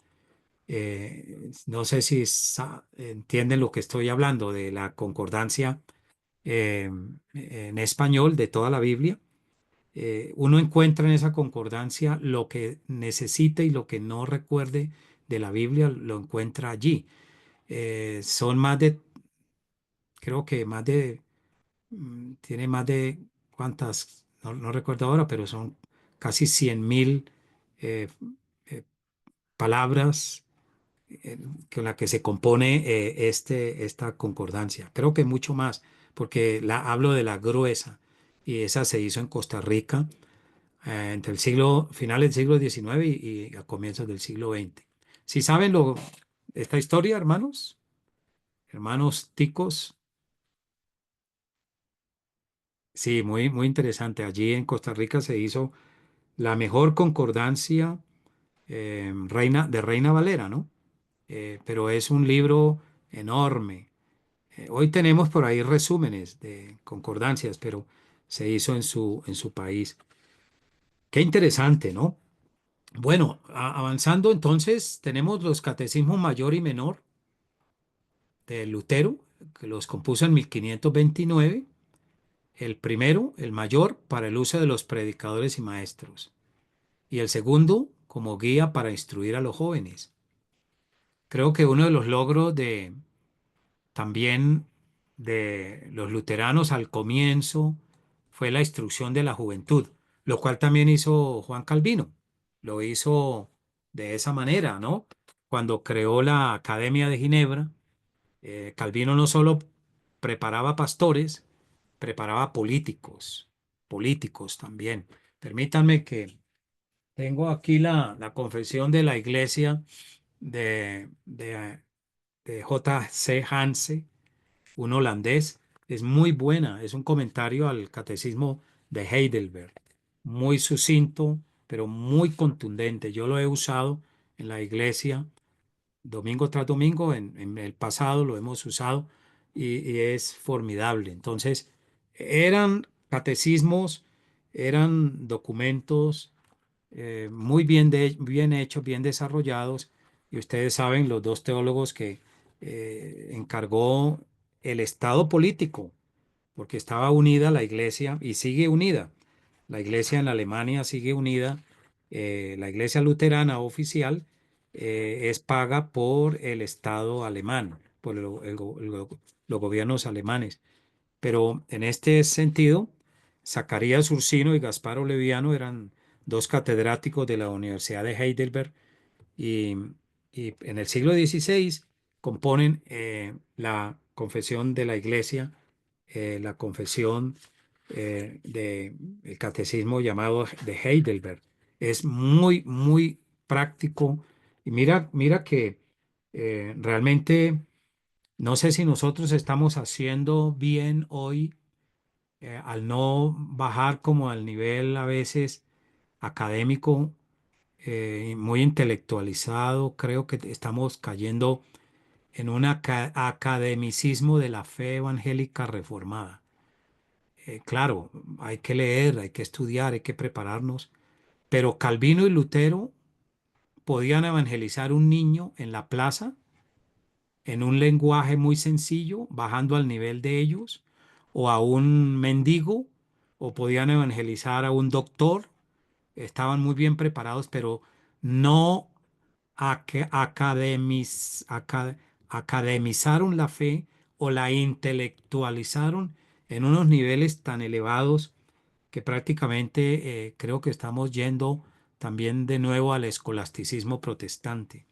No sé si entienden lo que estoy hablando de la concordancia en español de toda la Biblia. Uno encuentra en esa concordancia lo que necesite y lo que no recuerde de la Biblia, lo encuentra allí. Son más de, creo que más de, tiene más de cuántas, no recuerdo ahora, pero son casi 100.000 eh, eh, palabras con la que se compone esta concordancia. Creo que mucho más, porque hablo de la gruesa, y esa se hizo en Costa Rica entre finales del siglo XIX y a comienzos del siglo XX. Si saben esta historia, hermanos ticos, sí, muy, muy interesante. Allí en Costa Rica se hizo la mejor concordancia de Reina Valera, ¿no? Pero es un libro enorme. Hoy tenemos por ahí resúmenes de concordancias, pero se hizo en su país. Qué interesante, ¿no? Bueno, avanzando entonces, tenemos los catecismos mayor y menor de Lutero, que los compuso en 1529. El primero, el mayor, para el uso de los predicadores y maestros. Y el segundo, como guía para instruir a los jóvenes. Creo que uno de los logros también de los luteranos al comienzo fue la instrucción de la juventud, lo cual también hizo Juan Calvino. Lo hizo de esa manera, ¿no? Cuando creó la Academia de Ginebra, Calvino no solo preparaba pastores, preparaba políticos también. Permítanme que tengo aquí la confesión de la iglesia de J. C. Hanse, un holandés. Es muy buena, es un comentario al catecismo de Heidelberg, muy sucinto, pero muy contundente. Yo lo he usado en la iglesia domingo tras domingo, en el pasado lo hemos usado y es formidable. Entonces, eran catecismos, eran documentos muy bien hechos, bien desarrollados, y ustedes saben, los dos teólogos que encargó el Estado político, porque estaba unida la iglesia y sigue unida. La iglesia en Alemania sigue unida. La iglesia luterana oficial es paga por el Estado alemán, por los gobiernos alemanes. Pero en este sentido, Zacarías Ursino y Gaspar Oleviano eran dos catedráticos de la Universidad de Heidelberg y, y en el siglo XVI componen la confesión de la Iglesia, la confesión del catecismo llamado de Heidelberg. Es muy, muy práctico y mira que realmente no sé si nosotros estamos haciendo bien hoy al no bajar como al nivel a veces académico, muy intelectualizado. Creo que estamos cayendo en un academicismo de la fe evangélica reformada. Claro, hay que leer, hay que estudiar, hay que prepararnos, pero Calvino y Lutero podían evangelizar un niño en la plaza en un lenguaje muy sencillo, bajando al nivel de ellos, o a un mendigo, o podían evangelizar a un doctor. Estaban muy bien preparados, pero no academizaron la fe o la intelectualizaron en unos niveles tan elevados que prácticamente creo que estamos yendo también de nuevo al escolasticismo protestante.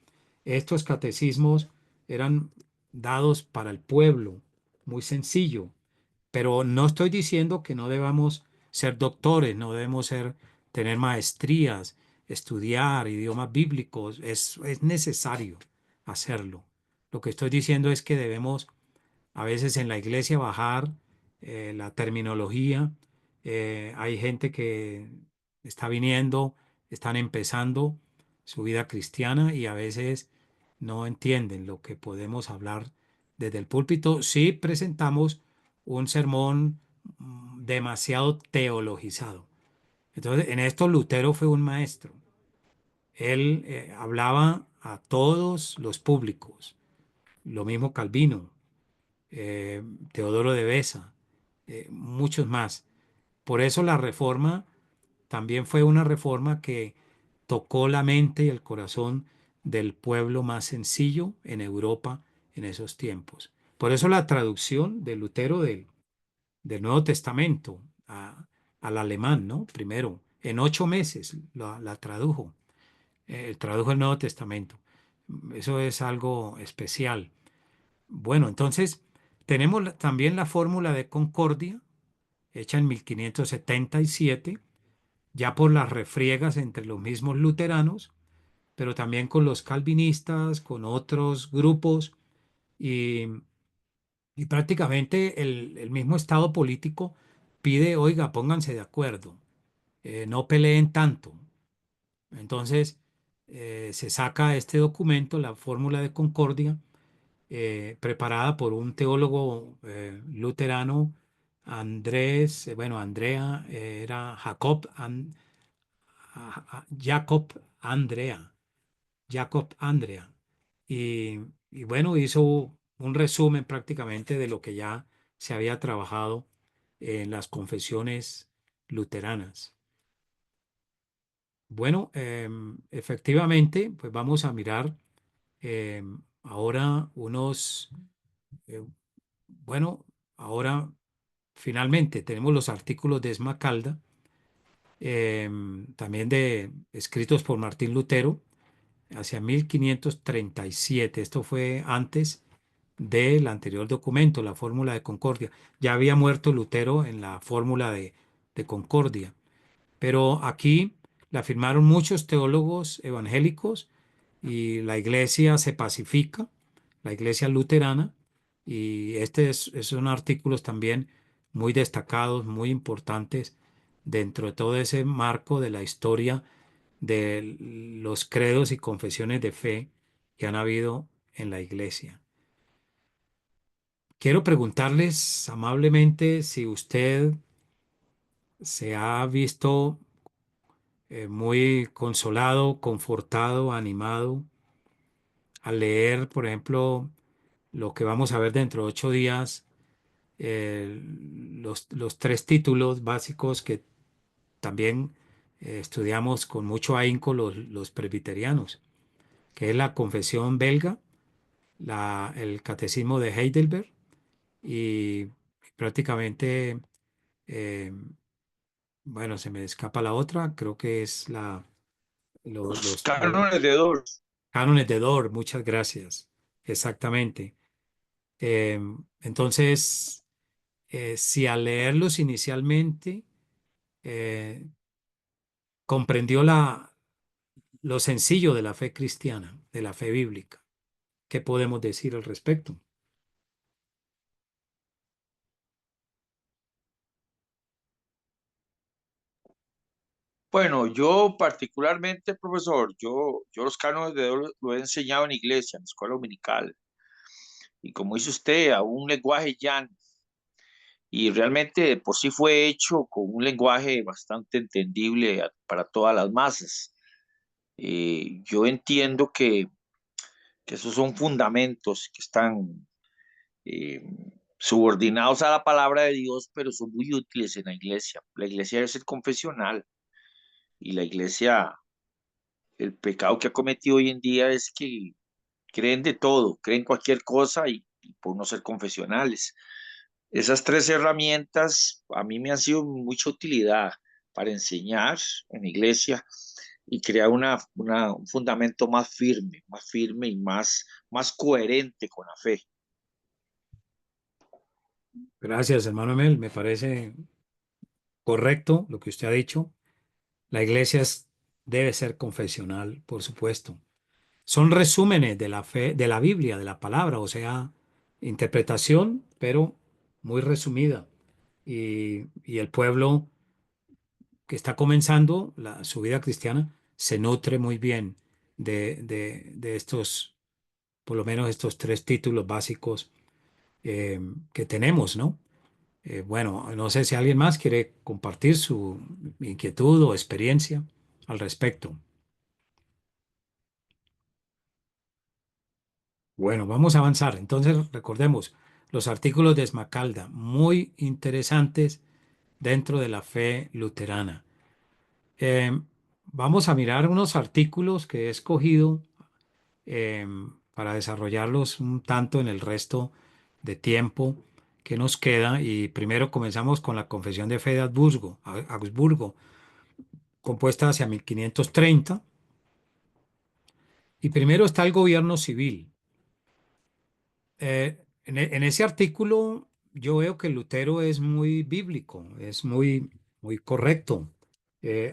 Estos catecismos eran dados para el pueblo, muy sencillo, pero no estoy diciendo que no debamos ser doctores, no debemos tener maestrías, estudiar idiomas bíblicos, es necesario hacerlo. Lo que estoy diciendo es que debemos a veces en la iglesia bajar la terminología. Hay gente que está viniendo, están empezando su vida cristiana y a veces no entienden lo que podemos hablar desde el púlpito. Sí presentamos un sermón demasiado teologizado. Entonces, en esto Lutero fue un maestro. Él hablaba a todos los públicos. Lo mismo Calvino, eh, Teodoro de Beza, muchos más. Por eso la reforma también fue una reforma que tocó la mente y el corazón del pueblo más sencillo en Europa en esos tiempos. Por eso la traducción de Lutero del Nuevo Testamento al alemán, ¿no? Primero, en 8 meses la tradujo, tradujo el Nuevo Testamento. Eso es algo especial. Bueno, entonces tenemos también la fórmula de Concordia, hecha en 1577, ya por las refriegas entre los mismos luteranos, pero también con los calvinistas, con otros grupos, y, y prácticamente el mismo estado político pide, oiga, pónganse de acuerdo, no peleen tanto. Entonces, se saca este documento, la fórmula de Concordia, preparada por un teólogo luterano, Andrea, era Jacob Andrea, Jacob Andrea. Y bueno, hizo un resumen prácticamente de lo que ya se había trabajado en las confesiones luteranas. Bueno, efectivamente, pues vamos a mirar ahora eh, bueno, ahora finalmente tenemos los artículos de Esmacalda, también escritos por Martín Lutero, hacia 1537. Esto fue antes del anterior documento, la Fórmula de Concordia. Ya había muerto Lutero en la Fórmula de Concordia, pero aquí la firmaron muchos teólogos evangélicos y la iglesia se pacifica, la iglesia luterana, y son artículos también muy destacados, muy importantes dentro de todo ese marco de la historia de los credos y confesiones de fe que han habido en la iglesia. Quiero preguntarles amablemente si usted se ha visto muy consolado, confortado, animado al leer, por ejemplo, lo que vamos a ver dentro de 8 días, los 3 títulos básicos que también estudiamos con mucho ahínco los presbiterianos, que es la confesión belga, el catecismo de Heidelberg y prácticamente, eh, bueno, se me escapa la otra, creo que es Los los cánones de Dort. cánones de Dort, muchas gracias, exactamente. Eh, entonces, si al leerlos inicialmente eh, comprendió lo sencillo de la fe cristiana, de la fe bíblica, ¿qué podemos decir al respecto? Bueno, yo particularmente, profesor, yo los cánones de Dort lo he enseñado en iglesia, en la escuela dominical, y como dice usted, a un lenguaje llano, y realmente de por sí fue hecho con un lenguaje bastante entendible para todas las masas. Yo entiendo que esos son fundamentos que están eh, subordinados a la palabra de Dios, pero son muy útiles en la iglesia. La iglesia debe ser confesional y la iglesia, el pecado que ha cometido hoy en día es que creen de todo, creen cualquier cosa y por no ser confesionales. Esas tres herramientas a mí me han sido de mucha utilidad para enseñar en la iglesia y crear un fundamento más firme y más coherente con la fe. Gracias, hermano Emel, me parece correcto lo que usted ha dicho. La iglesia debe ser confesional, por supuesto. Son resúmenes de la fe, de la Biblia, de la palabra, o sea, interpretación, pero muy resumida. Y el pueblo que está comenzando su vida cristiana se nutre muy bien de estos, por lo menos estos tres títulos básicos que tenemos, ¿no? Bueno, no sé si alguien más quiere compartir su inquietud o experiencia al respecto. Bueno, vamos a avanzar. Entonces, recordemos los artículos de Esmacalda, muy interesantes dentro de la fe luterana. Eh, Vamos a mirar unos artículos que he escogido eh, para desarrollarlos un tanto en el resto de tiempo que nos queda. Y primero comenzamos con la Confesión de Fe de Augsburgo, compuesta hacia 1530. Y primero está el gobierno civil. En ese artículo yo veo que Lutero es muy bíblico, es muy correcto,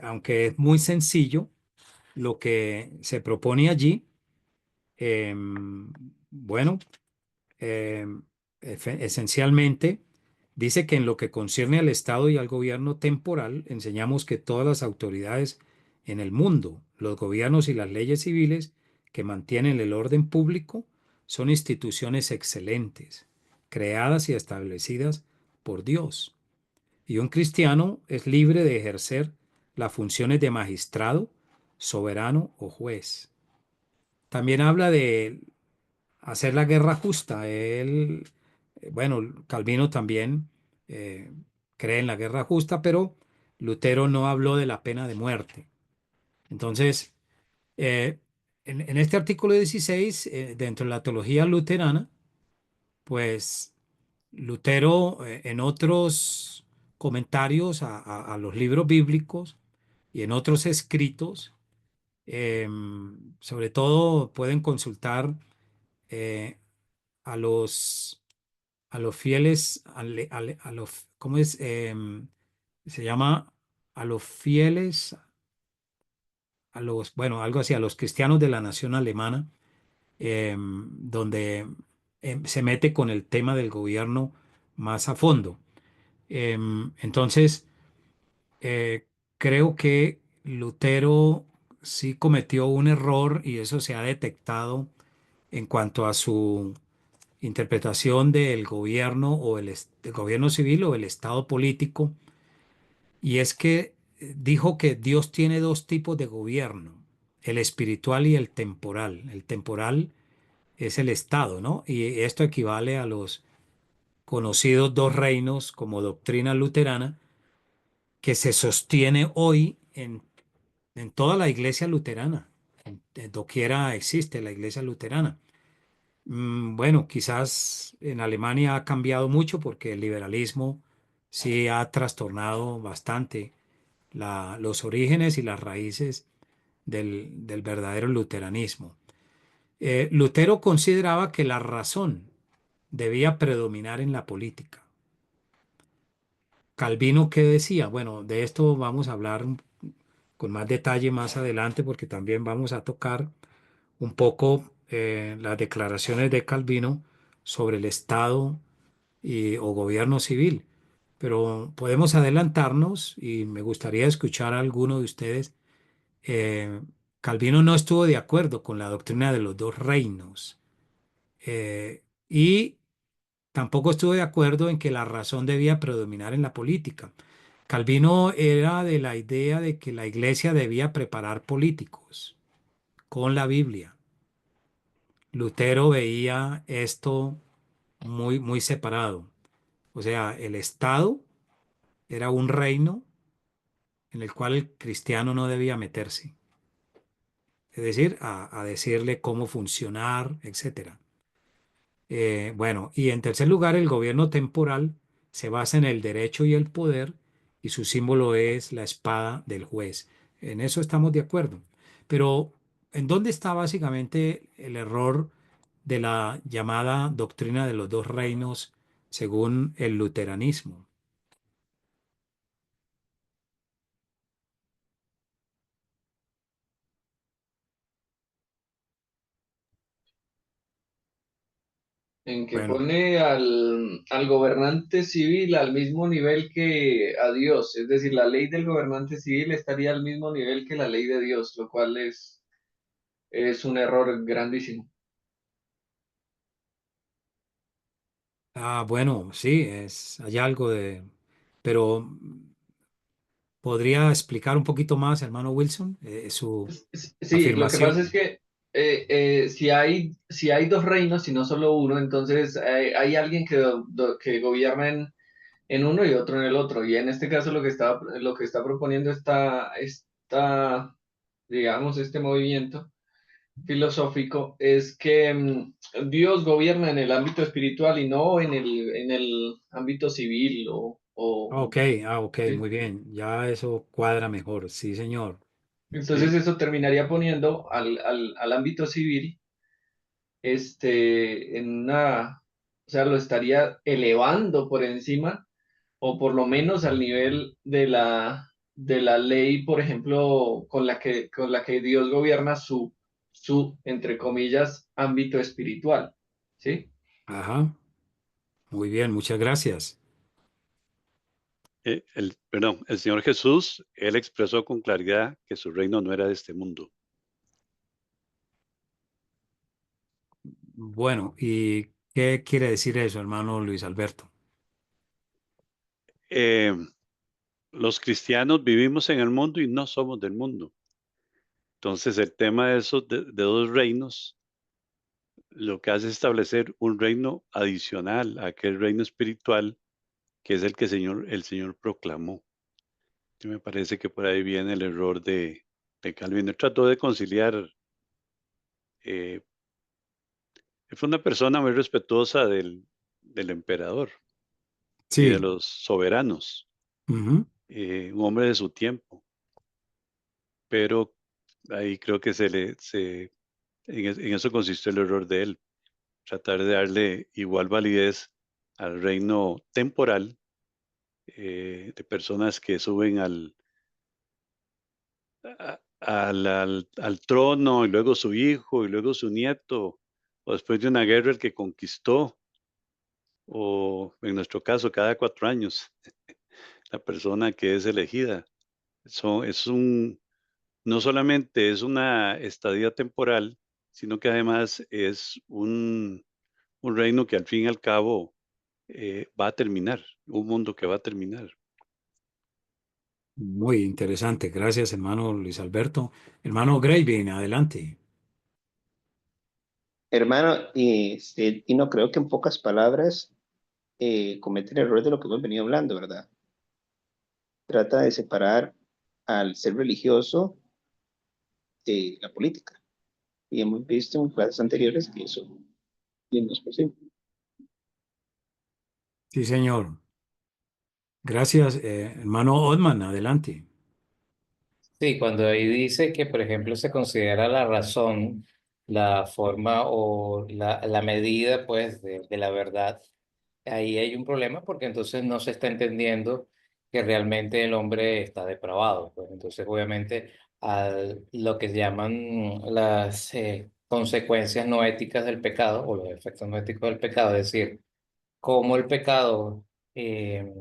aunque es muy sencillo lo que se propone allí. Bueno, em, esencialmente dice que en lo que concierne al Estado y al gobierno temporal, enseñamos que todas las autoridades en el mundo, los gobiernos y las leyes civiles que mantienen el orden público, son instituciones excelentes, creadas y establecidas por Dios. Y un cristiano es libre de ejercer las funciones de magistrado, soberano o juez. También habla de hacer la guerra justa. Bueno, Calvino también eh, cree en la guerra justa, pero Lutero no habló de la pena de muerte. Entonces, eh, en este artículo 16, dentro de la teología luterana, pues Lutero, en otros comentarios a los libros bíblicos y en otros escritos, sobre todo pueden consultar eh, a los a los fieles, ¿cómo es? Se llama a los fieles, bueno, algo así, a los cristianos de la nación alemana, donde se mete con el tema del gobierno más a fondo. Entonces, eh, creo que Lutero sí cometió un error y eso se ha detectado en cuanto a su interpretación del gobierno o el gobierno civil o el estado político, y es que dijo que Dios tiene dos tipos de gobierno, el espiritual y el temporal. El temporal es el estado, ¿no? Y esto equivale a los conocidos dos reinos como doctrina luterana que se sostiene hoy en toda la iglesia luterana, doquiera existe la iglesia luterana. Bueno, quizás en Alemania ha cambiado mucho porque el liberalismo sí ha trastornado bastante los orígenes y las raíces del verdadero luteranismo. Lutero consideraba que la razón debía predominar en la política. Calvino, ¿qué decía? Bueno, de esto vamos a hablar con más detalle más adelante porque también vamos a tocar un poco las declaraciones de Calvino sobre el Estado o gobierno civil. Pero podemos adelantarnos y me gustaría escuchar a alguno de ustedes. Eh, Calvino no estuvo de acuerdo con la doctrina de los dos reinos y tampoco estuvo de acuerdo en que la razón debía predominar en la política. Calvino era de la idea de que la iglesia debía preparar políticos con la Biblia. Lutero veía esto muy separado. O sea, el Estado era un reino en el cual el cristiano no debía meterse. Es decir, a decirle cómo funcionar, etcétera. Bueno, y en tercer lugar, el gobierno temporal se basa en el derecho y el poder y su símbolo es la espada del juez. En eso estamos de acuerdo. Pero, ¿en dónde está básicamente el error de la llamada doctrina de los dos reinos según el luteranismo? En que Bueno, pone al gobernante civil al mismo nivel que a Dios, es decir, la ley del gobernante civil estaría al mismo nivel que la ley de Dios, lo cual es un error grandísimo. bueno, sí, hay algo de, pero ¿podría explicar un poquito más, hermano Wilson, su Sí, lo que pasa es afirmación? que si hay dos reinos y no solo uno, entonces hay alguien que gobierna en uno y otro en el otro. Y en este caso lo que está proponiendo digamos, este movimiento filosófico es que Dios gobierna en el ámbito espiritual y no en el ámbito civil Ok, ok, ¿sí? muy bien, ya eso cuadra mejor, sí, señor. Entonces Sí, eso terminaría poniendo al ámbito civil o sea, lo estaría elevando por encima o por lo menos al nivel de la ley, por ejemplo, con la que Dios gobierna entre comillas, ámbito espiritual, ¿sí? ajá, muy bien, muchas gracias. Perdón, el Señor Jesús, él expresó con claridad que su reino no era de este mundo. Bueno, ¿y qué quiere decir eso, hermano Luis Alberto? Eh, los cristianos vivimos en el mundo y no somos del mundo. Entonces, el tema de esos de dos reinos, lo que hace es establecer un reino adicional a aquel reino espiritual que es el que el Señor proclamó. Y me parece que por ahí viene el error de Calvino. Trató de conciliar. eh, Fue una persona muy respetuosa del emperador y de Sí, los soberanos, ujú, un hombre de su tiempo, pero ahí creo que en eso consistió el error de él, tratar de darle igual validez al reino temporal de personas que suben al trono y luego su hijo y luego su nieto, o después de una guerra el que conquistó, o en nuestro caso cada 4 años, la persona que es elegida. No solamente es una estadía temporal, sino que además es un reino que al fin y al cabo va a terminar, un mundo que va a terminar. muy interesante, gracias, hermano Luis Alberto. Hermano Gravin, adelante. Hermano, y no creo que en pocas palabras comete el error de lo que hemos venido hablando, ¿verdad? Trata de separar al ser religioso de la política. Y hemos visto en clases anteriores que eso y no es posible. Sí, señor. Gracias, hermano Odman, adelante. Sí, cuando ahí dice que, por ejemplo, se considera la razón, la forma o la medida, pues, de la verdad, ahí hay un problema porque entonces no se está entendiendo que realmente el hombre está depravado. Pues entonces, obviamente, lo que se llaman las consecuencias no éticas del pecado o los efectos no éticos del pecado, es decir, cómo el pecado eh,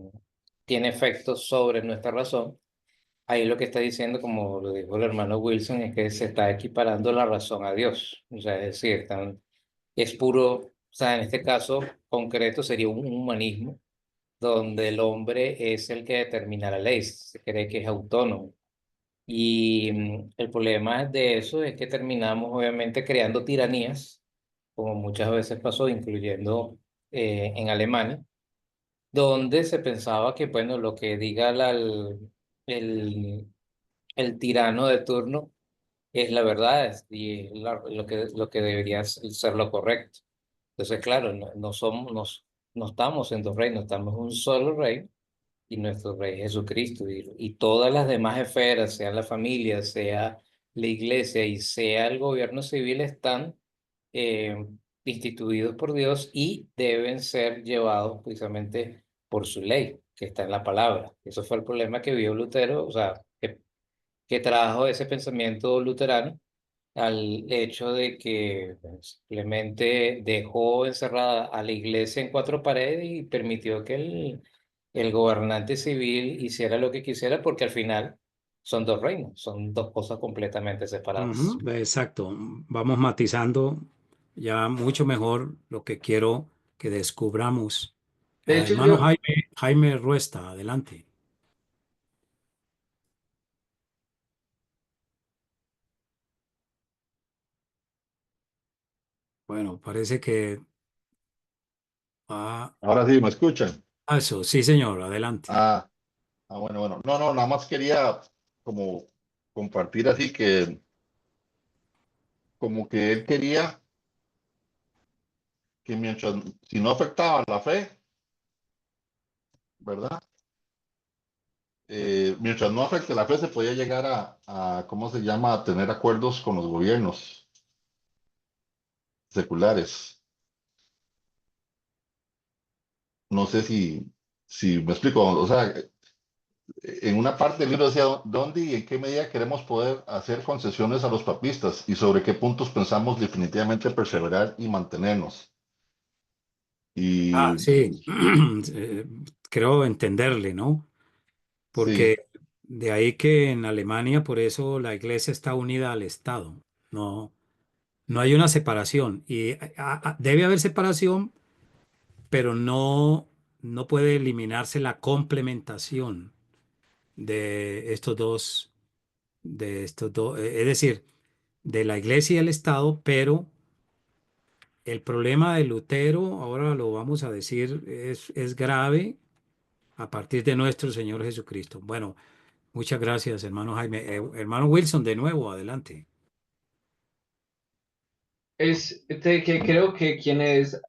tiene efectos sobre nuestra razón. Ahí lo que está diciendo, como lo dijo el hermano Wilson, es que se está equiparando la razón a Dios. O sea, es decir, es puro, o sea, en este caso concreto sería un humanismo donde el hombre es el que determina la ley, se cree que es autónomo. Y el problema de eso es que terminamos obviamente creando tiranías, como muchas veces pasó, incluyendo en Alemania, donde se pensaba que, bueno, lo que diga el, el tirano de turno es la verdad y es lo que debería ser lo correcto. Entonces, claro, no somos, no estamos en dos reinos, estamos en un solo rey y nuestro rey es Jesucristo. Y todas las demás esferas, sea la familia, sea la iglesia y sea el gobierno civil, están eh, instituidos por Dios y deben ser llevados precisamente por su ley, que está en la palabra. Eso fue el problema que vio Lutero, o sea, que trajo ese pensamiento luterano al hecho de que pues, simplemente dejó encerrada a la iglesia en cuatro paredes y permitió que el gobernante civil hiciera lo que quisiera, porque al final son dos reinos, son dos cosas completamente separadas. Ujú, exacto. Vamos matizando ya mucho mejor lo que quiero que descubramos. De hecho, Hermano Jaime Ruesta, adelante. Bueno, parece que va Ahora sí, ¿me escuchan? a eso. Sí, señor, adelante. Ah, bueno, bueno. No, no, nada más quería como compartir así que como que él quería que mientras, si no afectaba la fe, ¿verdad? Mientras no afecte la fe, se podía llegar ¿cómo se llama? A tener acuerdos con los gobiernos seculares. No sé si me explico. O sea, en una parte del libro decía dónde y en qué medida queremos poder hacer concesiones a los papistas y sobre qué puntos pensamos definitivamente perseverar y mantenernos. Ah, Y sí, creo entenderle, ¿no? sí, Porque de ahí que en Alemania, por eso la iglesia está unida al Estado. No, no hay una separación. Y debe haber separación, pero no puede eliminarse la complementación de estos dos, es decir, de la iglesia y el Estado, pero el problema de Lutero, ahora lo vamos a decir, es grave a partir de nuestro Señor Jesucristo. Bueno, muchas gracias, hermano Jaime. Hermano Wilson, de nuevo, adelante. que creo que quienes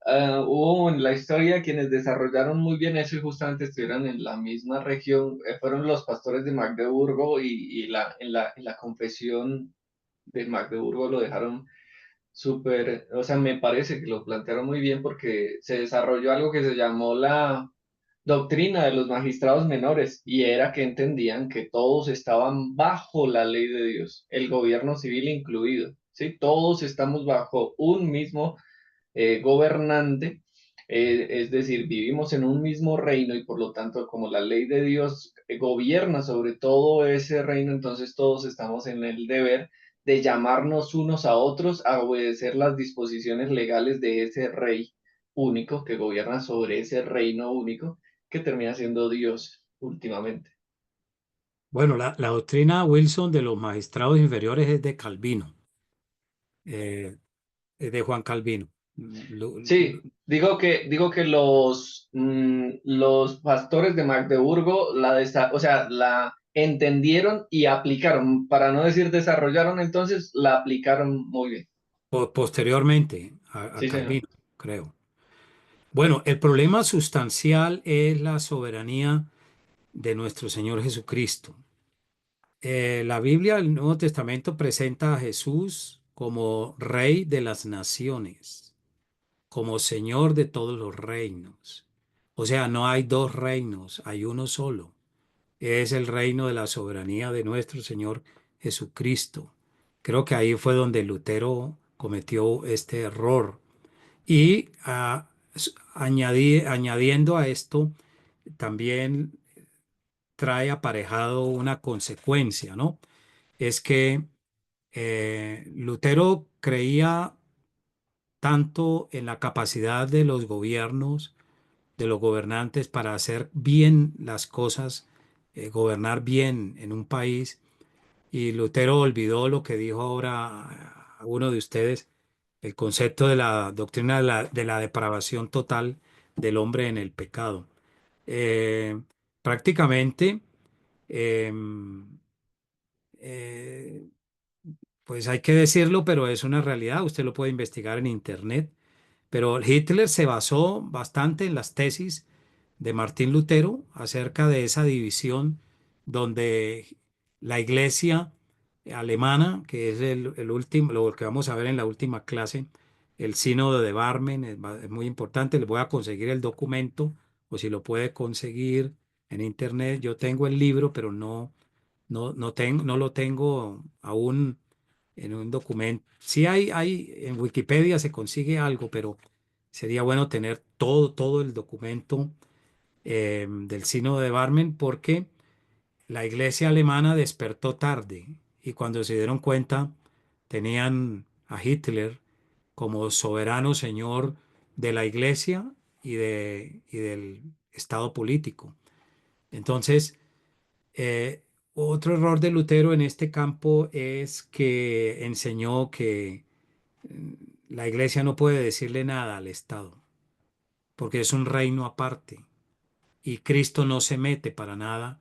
hubo en la historia, quienes desarrollaron muy bien eso y justamente estuvieron en la misma región, fueron los pastores de Magdeburgo en la confesión de Magdeburgo lo dejaron súper, o sea, me parece que lo plantearon muy bien porque se desarrolló algo que se llamó la doctrina de los magistrados menores y era que entendían que todos estaban bajo la ley de Dios, el gobierno civil incluido, ¿sí? Todos estamos bajo un mismo gobernante, es decir, vivimos en un mismo reino y por lo tanto, como la ley de Dios gobierna sobre todo ese reino, entonces todos estamos en el deber de llamarnos unos a otros a obedecer las disposiciones legales de ese rey único que gobierna sobre ese reino único que termina siendo Dios últimamente. Bueno, la doctrina Wilson de los magistrados inferiores es de Calvino, es de Juan Calvino. Sí, digo que los pastores de Magdeburgo o sea, la entendieron y aplicaron, para no decir desarrollaron, entonces la aplicaron muy bien. Posteriormente a Sí, señor. Calvino. creo. Bueno, el problema sustancial es la soberanía de nuestro Señor Jesucristo. La Biblia, el Nuevo Testamento, presenta a Jesús como Rey de las naciones, como Señor de todos los reinos. O sea, no hay dos reinos, hay uno solo. Es el reino de la soberanía de nuestro Señor Jesucristo. Creo que ahí fue donde Lutero cometió este error. Y añadiendo a esto, también trae aparejado una consecuencia, ¿no? Es que Lutero creía tanto en la capacidad de los gobiernos, de los gobernantes para hacer bien las cosas, gobernar bien en un país, y Lutero olvidó lo que dijo ahora uno de ustedes, el concepto de la doctrina de la depravación total del hombre en el pecado. Prácticamente, em, eh, pues hay que decirlo, pero es una realidad, usted lo puede investigar en internet, pero Hitler se basó bastante en las tesis de Martín Lutero acerca de esa división donde la iglesia alemana, que es el último, lo que vamos a ver en la última clase, el sínodo de Barmen, es muy importante. Les voy a conseguir el documento o si lo puede conseguir en internet. Yo tengo el libro, pero no lo tengo aún en un documento. Sí hay, en Wikipedia se consigue algo, pero sería bueno tener todo el documento del Sínodo de Barmen porque la iglesia alemana despertó tarde y cuando se dieron cuenta tenían a Hitler como soberano señor de la iglesia y del estado político. Entonces, otro error de Lutero en este campo es que enseñó que mm, la iglesia no puede decirle nada al Estado, porque es un reino aparte y Cristo no se mete para nada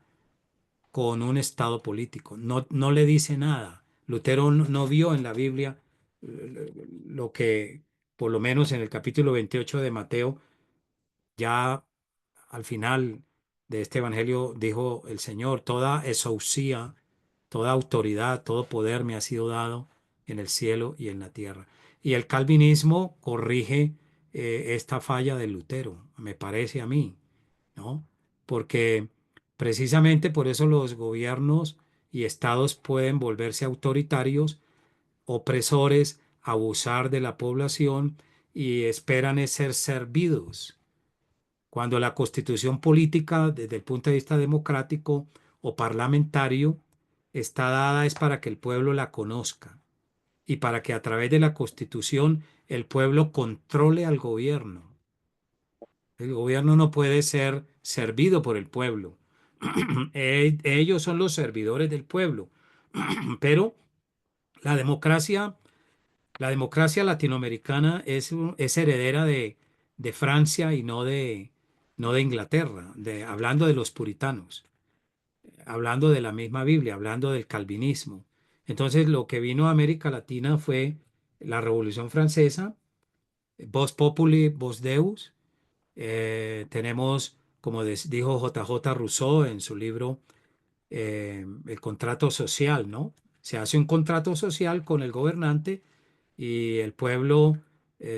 con un Estado político, no le dice nada. Lutero no vio en la Biblia lo que, por lo menos en el capítulo 28 de Mateo, ya al final de este evangelio dijo el Señor, toda exousia, toda autoridad, todo poder me ha sido dado en el cielo y en la tierra. Y el calvinismo corrige esta falla de Lutero, me parece a mí, ¿no? Porque precisamente por eso los gobiernos y estados pueden volverse autoritarios, opresores, abusar de la población y esperan es ser servidos cuando la constitución política, desde el punto de vista democrático o parlamentario, está dada es para que el pueblo la conozca y para que a través de la constitución el pueblo controle al gobierno. El gobierno no puede ser servido por el pueblo. Ellos son los servidores del pueblo. Pero la democracia, la democracia latinoamericana es heredera de Francia y no de Inglaterra, hablando de los puritanos, hablando de la misma Biblia, hablando del calvinismo. Entonces, lo que vino a América Latina fue la Revolución Francesa, Vox Populi, Vox Deus. Tenemos, como dijo JJ Rousseau en su libro, el contrato social, ¿no? Se hace un contrato social con el gobernante y el pueblo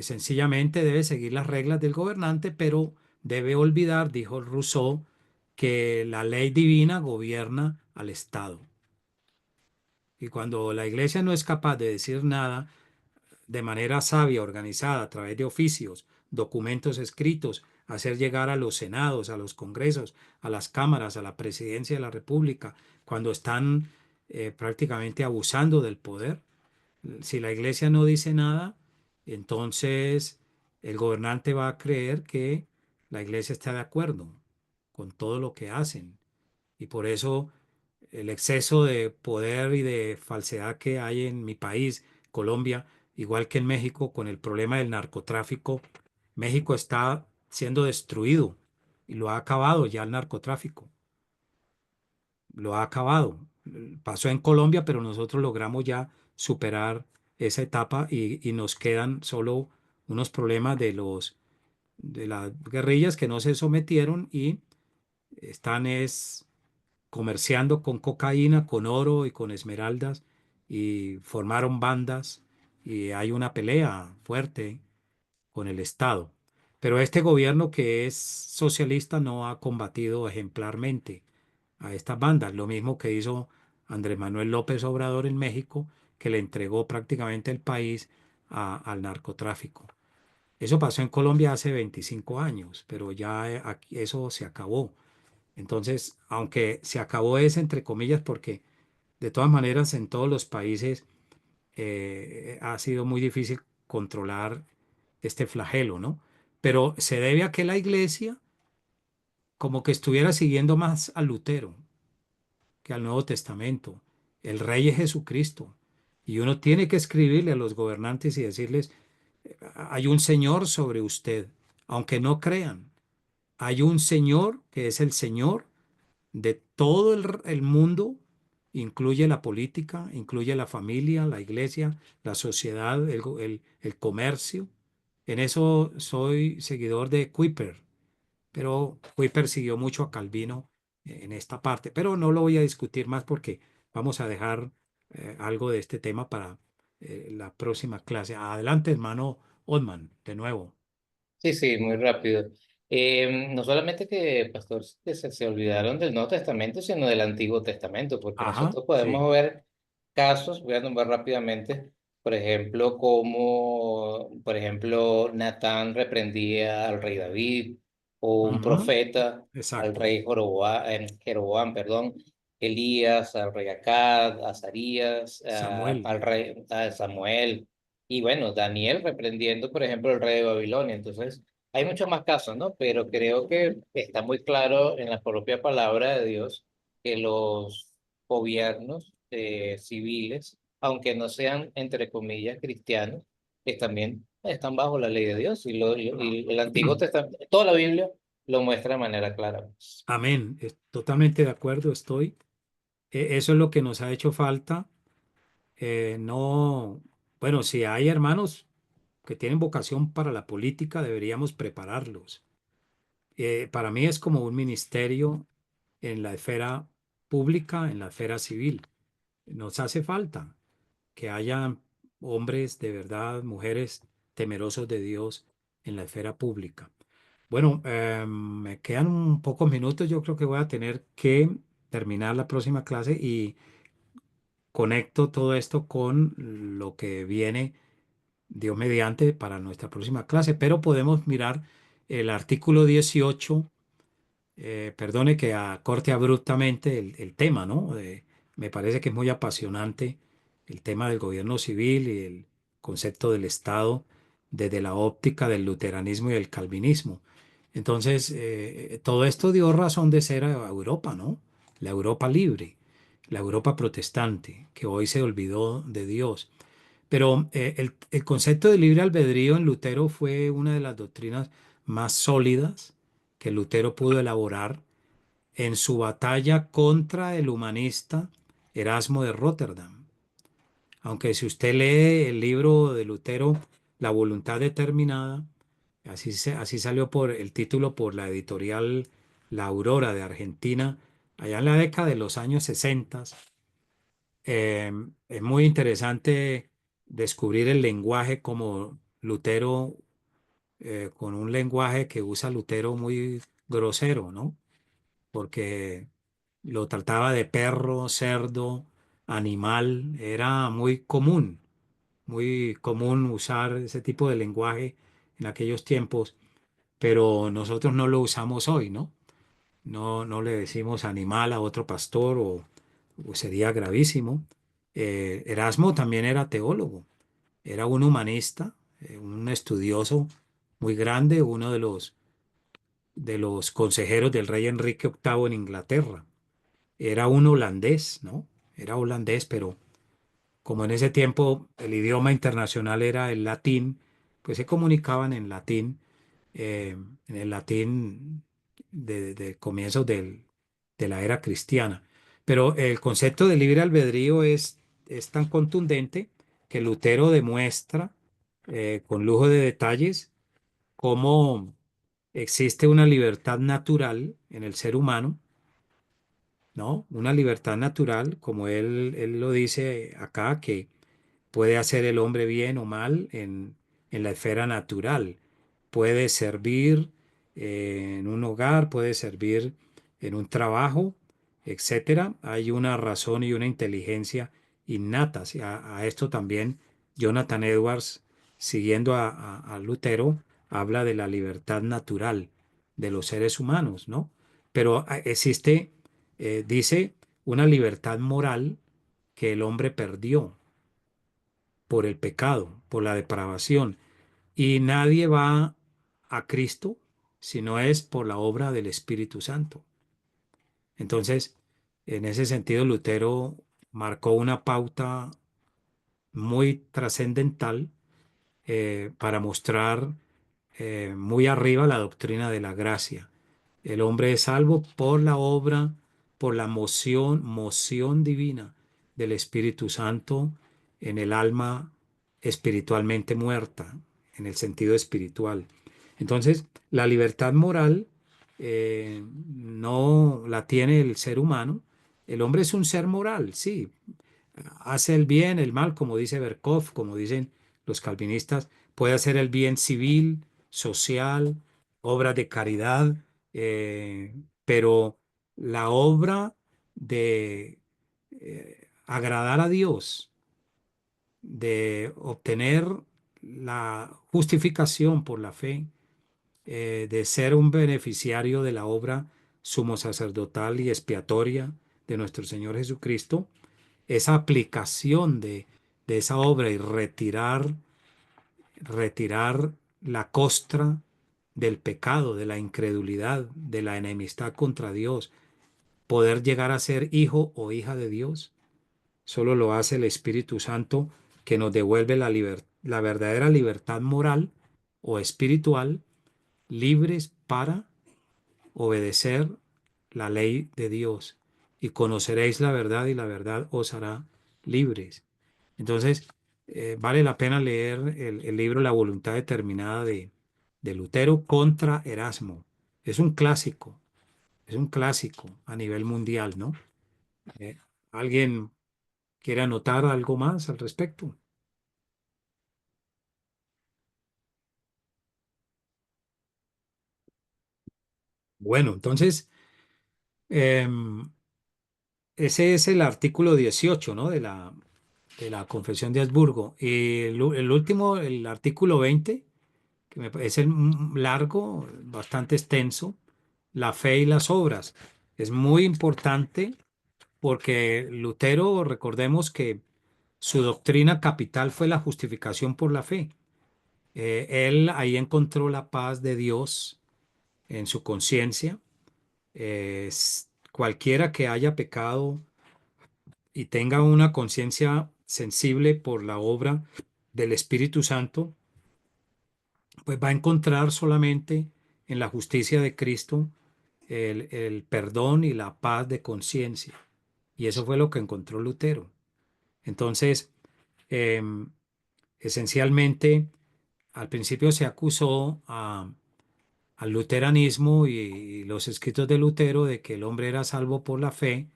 sencillamente debe seguir las reglas del gobernante, pero debe olvidar, dijo Rousseau, que la ley divina gobierna al Estado. Y cuando la iglesia no es capaz de decir nada de manera sabia, organizada, a través de oficios, documentos escritos, hacer llegar a los senados, a los congresos, a las cámaras, a la presidencia de la República, cuando están prácticamente abusando del poder. Si la iglesia no dice nada, entonces el gobernante va a creer que la iglesia está de acuerdo con todo lo que hacen. Y por eso el exceso de poder y de falsedad que hay en mi país, Colombia, igual que en México, con el problema del narcotráfico, México está siendo destruido y lo ha acabado ya el narcotráfico. Lo ha acabado. Pasó en Colombia, pero nosotros logramos ya superar esa etapa y nos quedan solo unos problemas de las guerrillas que no se sometieron y están comerciando con cocaína, con oro y con esmeraldas y formaron bandas y hay una pelea fuerte con el Estado. Pero este gobierno que es socialista no ha combatido ejemplarmente a estas bandas, lo mismo que hizo Andrés Manuel López Obrador en México, que le entregó prácticamente el país al narcotráfico. Eso pasó en Colombia hace 25 años, pero ya aquí eso se acabó. Entonces, aunque se acabó es entre comillas, porque de todas maneras en todos los países ha sido muy difícil controlar este flagelo, ¿no? Pero se debe a que la iglesia como que estuviera siguiendo más a Lutero que al Nuevo Testamento. El rey es Jesucristo. Y uno tiene que escribirle a los gobernantes y decirles, hay un Señor sobre usted, aunque no crean. Hay un Señor que es el Señor de todo el mundo, incluye la política, incluye la familia, la iglesia, la sociedad, el comercio. En eso soy seguidor de Kuyper, pero Kuyper siguió mucho a Calvino en esta parte, pero no lo voy a discutir más porque vamos a dejar algo de este tema para la próxima clase. Adelante, hermano Oldman, de nuevo. Sí, sí, muy rápido. No solamente que, pastor, que se olvidaron del Nuevo Testamento, sino del Antiguo Testamento, porque Ajá, nosotros sí. podemos ver casos, voy a nombrar rápidamente, por ejemplo, como, por ejemplo, Natán reprendía al rey David, o un Ujú, profeta al exacto. rey Jeroboam, perdón, Elías, al rey Acab, Azarías, Samuel. al rey Samuel. Y bueno, Daniel reprendiendo, por ejemplo, el rey de Babilonia. Entonces, hay muchos más casos, ¿no? Pero creo que está muy claro en la propia palabra de Dios que los gobiernos civiles, aunque no sean, entre comillas, cristianos, que también están bajo la ley de Dios. Y el Antiguo Testamento, toda la Biblia lo muestra de manera clara. Amén. Totalmente de acuerdo estoy. Eso es lo que nos ha hecho falta. No, bueno, si hay hermanos que tienen vocación para la política, deberíamos prepararlos. Para mí es como un ministerio en la esfera pública, en la esfera civil. Nos hace falta que haya hombres de verdad, mujeres temerosos de Dios en la esfera pública. Bueno, me quedan un pocos minutos. Yo creo que voy a tener que terminar la próxima clase y conecto todo esto con lo que viene, Dios mediante, para nuestra próxima clase. Pero podemos mirar el artículo 18. Perdone que acorte abruptamente el tema, ¿no? Me parece que es muy apasionante el tema del gobierno civil y el concepto del Estado desde la óptica del luteranismo y del calvinismo. Entonces, todo esto dio razón de ser a Europa, ¿no? La Europa libre, la Europa protestante, que hoy se olvidó de Dios. Pero el concepto de libre albedrío en Lutero fue una de las doctrinas más sólidas que Lutero pudo elaborar en su batalla contra el humanista Erasmo de Rotterdam. Aunque si usted lee el libro de Lutero, La voluntad determinada, así salió por el título por la editorial La Aurora de Argentina, allá en la década de los años 60. Es muy interesante descubrir el lenguaje como Lutero, con un lenguaje que usa Lutero muy grosero, ¿no? Porque lo trataba de perro, cerdo, animal. Era muy común usar ese tipo de lenguaje en aquellos tiempos, pero nosotros no lo usamos hoy, ¿no? No le decimos animal a otro pastor o sería gravísimo. Erasmo también era teólogo, era un humanista, un estudioso muy grande, uno de los consejeros del rey Enrique VIII en Inglaterra. Era un holandés, ¿no? Era holandés, pero como en ese tiempo el idioma internacional era el latín, pues se comunicaban en el latín de comienzos de la era cristiana. Pero el concepto de libre albedrío es tan contundente que Lutero demuestra con lujo de detalles cómo existe una libertad natural en el ser humano, ¿no? Una libertad natural, como él lo dice acá, que puede hacer el hombre bien o mal en la esfera natural. Puede servir en un hogar, puede servir en un trabajo, etcétera. Hay una razón y una inteligencia innatas. A esto también Jonathan Edwards, siguiendo a Lutero, habla de la libertad natural de los seres humanos, ¿no? Pero existe, dice, una libertad moral que el hombre perdió por el pecado, por la depravación. Y nadie va a Cristo si no es por la obra del Espíritu Santo. Entonces, en ese sentido, Lutero marcó una pauta muy trascendental para mostrar muy arriba la doctrina de la gracia. El hombre es salvo por la obra, por la moción divina del Espíritu Santo en el alma espiritualmente muerta, en el sentido espiritual. Entonces, la libertad moral no la tiene el ser humano. El hombre es un ser moral, sí, hace el bien, el mal, como dice Berkov, como dicen los calvinistas, puede hacer el bien civil, social, obras de caridad, pero la obra de agradar a Dios, de obtener la justificación por la fe, de ser un beneficiario de la obra sumo sacerdotal y expiatoria de nuestro Señor Jesucristo, esa aplicación de esa obra y retirar la costra del pecado, de la incredulidad, de la enemistad contra Dios, poder llegar a ser hijo o hija de Dios, solo lo hace el Espíritu Santo que nos devuelve la verdadera libertad moral o espiritual, libres para obedecer la ley de Dios. Y conoceréis la verdad y la verdad os hará libres. Entonces, vale la pena leer el libro La voluntad determinada de Lutero contra Erasmo. Es un clásico a nivel mundial, ¿no? Eh, ¿Alguien quiere anotar algo más al respecto? Bueno, entonces, em, ese es el artículo 18, ¿no? De la Confesión de Habsburgo. Y el último, el artículo 20, que me parece largo, bastante extenso, la fe y las obras. Es muy importante porque Lutero, recordemos que su doctrina capital fue la justificación por la fe. Él ahí encontró la paz de Dios en su conciencia. Cualquiera que haya pecado y tenga una conciencia sensible por la obra del Espíritu Santo, pues va a encontrar solamente en la justicia de Cristo el perdón y la paz de conciencia. Y eso fue lo que encontró Lutero. Entonces, em, esencialmente, al principio se acusó al luteranismo y los escritos de Lutero de que el hombre era salvo por la fe,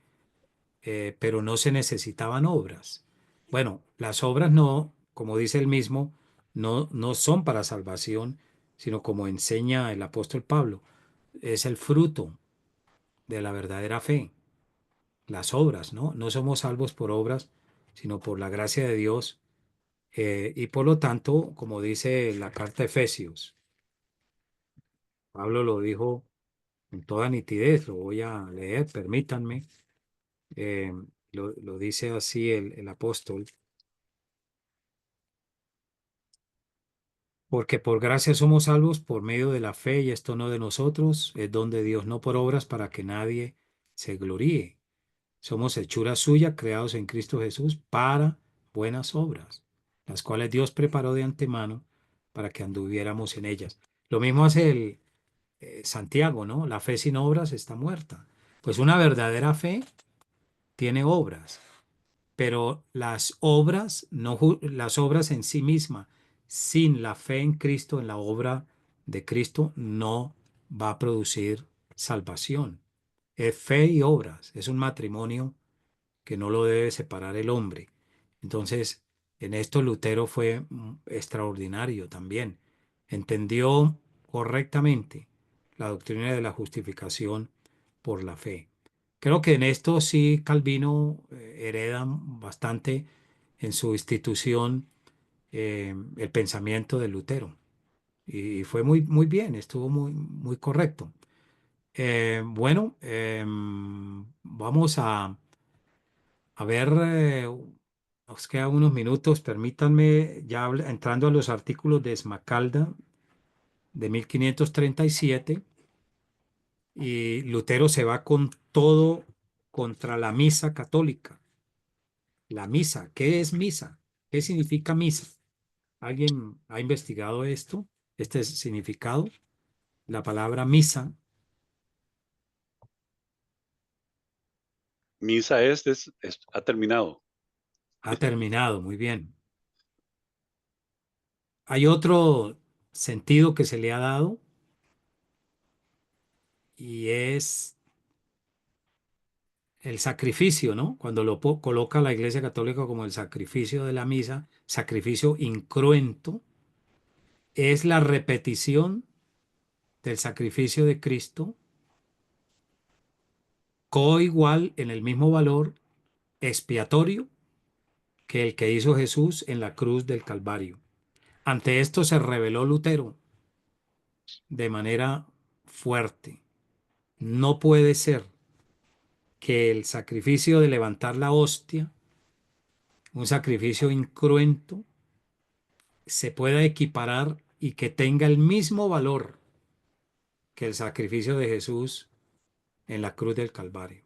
pero no se necesitaban obras. Bueno, las obras no, como dice él mismo, no son para salvación, sino como enseña el apóstol Pablo, es el fruto de la verdadera fe, las obras, ¿no? No somos salvos por obras, sino por la gracia de Dios. Y por lo tanto, como dice la carta a Efesios, Pablo lo dijo en toda nitidez, lo voy a leer, permítanme, eh, lo dice así el apóstol. Porque por gracia somos salvos por medio de la fe, y esto no de nosotros, es don de Dios, no por obras para que nadie se gloríe. Somos hechura suya, creados en Cristo Jesús para buenas obras, las cuales Dios preparó de antemano para que anduviéramos en ellas. Lo mismo hace el Santiago, ¿no? La fe sin obras está muerta. Pues una verdadera fe tiene obras, pero las obras, no las obras en sí mismas, sin la fe en Cristo, en la obra de Cristo, no va a producir salvación. Es fe y obras, es un matrimonio que no lo debe separar el hombre. Entonces, en esto Lutero fue extraordinario también. Entendió correctamente la doctrina de la justificación por la fe. Creo que en esto sí Calvino hereda bastante en su institución el pensamiento de Lutero. Y fue muy bien, estuvo muy correcto. Bueno, vamos a ver, nos quedan unos minutos, permítanme, ya entrando a los artículos de Esmacalda de 1537, y Lutero se va con todo contra la misa católica. La misa, ¿qué es misa? ¿Qué significa misa? ¿Alguien ha investigado esto? Este significado, la palabra misa. Misa ha terminado. Ha terminado, muy bien. Hay otro sentido que se le ha dado y es el sacrificio, ¿no? Cuando lo coloca la Iglesia Católica como el sacrificio de la misa, sacrificio incruento, es la repetición del sacrificio de Cristo, coigual en el mismo valor expiatorio que el que hizo Jesús en la cruz del Calvario. Ante esto se rebeló Lutero de manera fuerte. No puede ser que el sacrificio de levantar la hostia, un sacrificio incruento, se pueda equiparar y que tenga el mismo valor que el sacrificio de Jesús en la cruz del Calvario.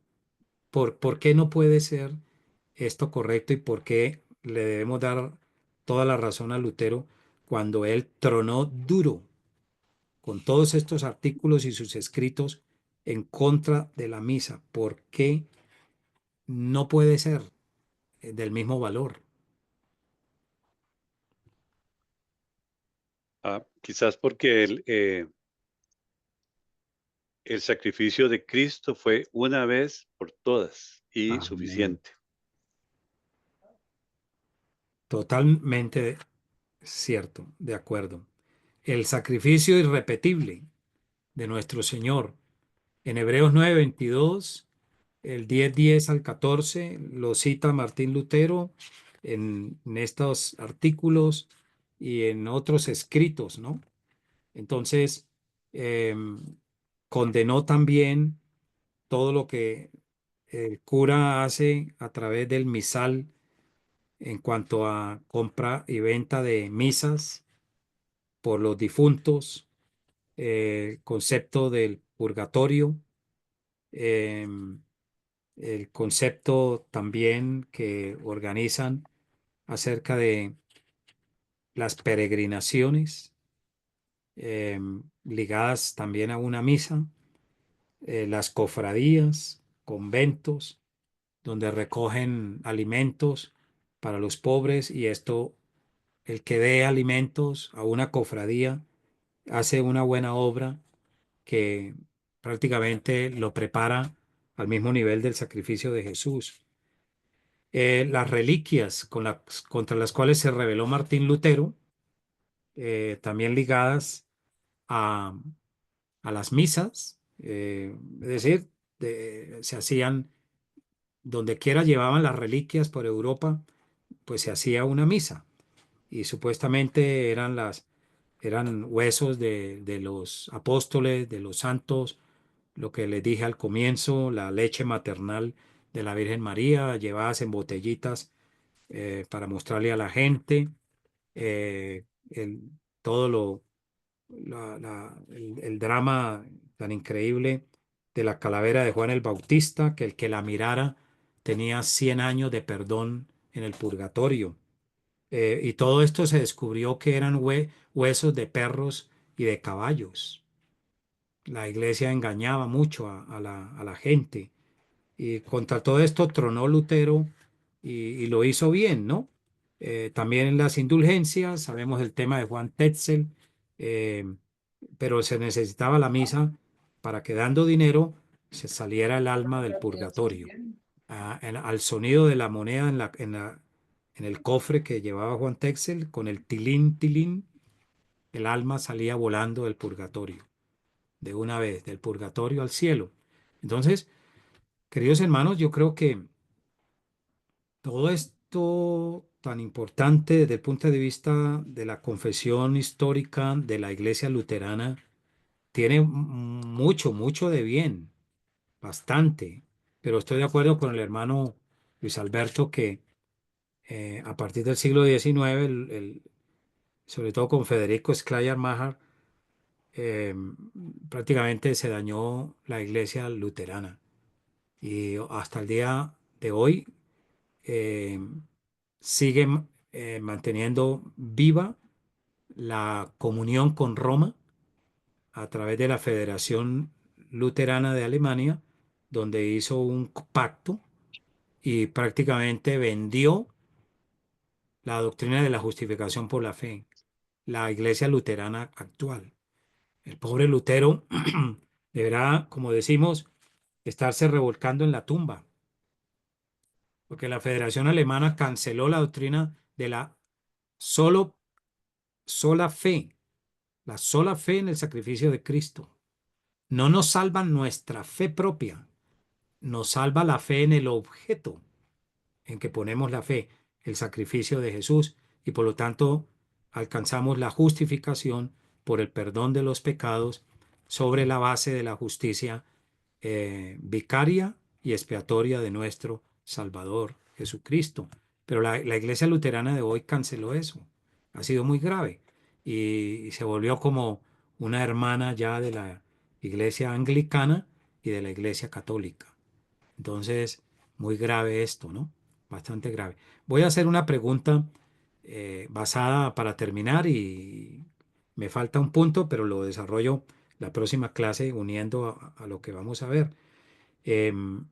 ¿Por qué no puede ser esto correcto y por qué le debemos dar toda la razón a Lutero cuando él tronó duro con todos estos artículos y sus escritos en contra de la misa? ¿Por qué no puede ser del mismo valor? Quizás porque el sacrificio de Cristo fue una vez por todas y Amén. suficiente. Totalmente cierto, de acuerdo. El sacrificio irrepetible de nuestro Señor. En Hebreos 9:22, el 10:10 al 14, lo cita Martín Lutero en estos artículos y en otros escritos, ¿no? Entonces, condenó también todo lo que el cura hace a través del misal en cuanto a compra y venta de misas por los difuntos, concepto del purgatorio, el concepto también que organizan acerca de las peregrinaciones ligadas también a una misa, las cofradías, conventos, donde recogen alimentos para los pobres y esto, el que dé alimentos a una cofradía hace una buena obra que prácticamente lo prepara al mismo nivel del sacrificio de Jesús. Las reliquias contra las cuales se rebeló Martín Lutero, también ligadas a, a las misas, es decir, se hacían, donde quiera llevaban las reliquias por Europa, pues se hacía una misa y supuestamente eran huesos de los apóstoles, de los santos, lo que les dije al comienzo, la leche maternal de la Virgen María, llevadas en botellitas para mostrarle a la gente eh, el, todo el drama tan increíble de la calavera de Juan el Bautista, que el que la mirara tenía 100 años de perdón en el purgatorio. Y todo esto se descubrió que eran huesos de perros y de caballos. La iglesia engañaba mucho a la gente. Y contra todo esto tronó Lutero y lo hizo bien, ¿no? También en las indulgencias, sabemos el tema de Juan Tetzel, eh, pero se necesitaba la misa para que dando dinero se saliera el alma del purgatorio. Al sonido de la moneda en el cofre que llevaba Juan Tetzel, con el tilín, tilín, el alma salía volando del purgatorio, de una vez, del purgatorio al cielo. Entonces, queridos hermanos, yo creo que todo esto tan importante desde el punto de vista de la confesión histórica de la Iglesia luterana tiene mucho, mucho de bien, bastante. Pero estoy de acuerdo con el hermano Luis Alberto que a partir del siglo XIX, sobre todo con Federico Schleiermacher, eh, prácticamente se dañó la Iglesia luterana. Y hasta el día de hoy eh, sigue manteniendo viva la comunión con Roma a través de la Federación Luterana de Alemania, donde hizo un pacto y prácticamente vendió la doctrina de la justificación por la fe, la iglesia luterana actual. El pobre Lutero deberá, como decimos, estarse revolcando en la tumba, porque la Federación Alemana canceló la doctrina de la solo, sola fe, la sola fe en el sacrificio de Cristo. No nos salva nuestra fe propia, nos salva la fe en el objeto en que ponemos la fe, el sacrificio de Jesús, y por lo tanto alcanzamos la justificación por el perdón de los pecados sobre la base de la justicia vicaria y expiatoria de nuestro Salvador Jesucristo. Pero la Iglesia Luterana de hoy canceló eso. Ha sido muy grave y se volvió como una hermana ya de la Iglesia Anglicana y de la Iglesia Católica. Entonces, muy grave esto, ¿no? Bastante grave. Voy a hacer una pregunta basada para terminar y me falta un punto, pero lo desarrollo la próxima clase uniendo a lo que vamos a ver. Em,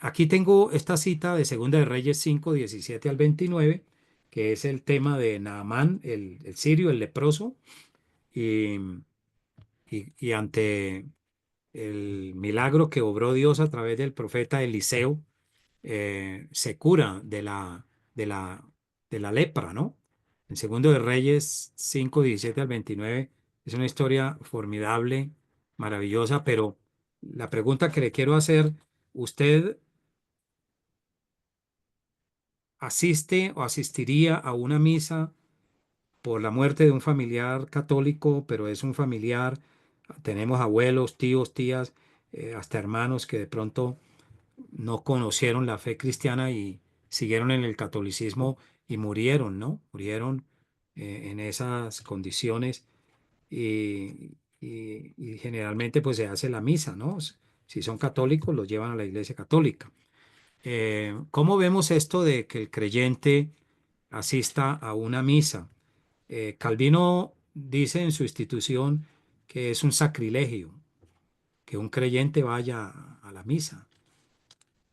Aquí tengo esta cita de Segunda de Reyes 5, 17 al 29, que es el tema de Naamán, el sirio, el leproso, y, y ante el milagro que obró Dios a través del profeta Eliseo, se cura de la lepra, ¿no? En Segundo de Reyes 5, 17 al 29 es una historia formidable, maravillosa, pero la pregunta que le quiero hacer, ¿usted asiste o asistiría a una misa por la muerte de un familiar católico, pero es un familiar, tenemos abuelos, tíos, tías, hasta hermanos que de pronto no conocieron la fe cristiana y siguieron en el catolicismo y murieron, ¿no? Murieron en esas condiciones y generalmente pues se hace la misa, ¿no? Si son católicos, los llevan a la iglesia católica. ¿Cómo vemos esto de que el creyente asista a una misa? Calvino dice en su institución que es un sacrilegio que un creyente vaya a la misa.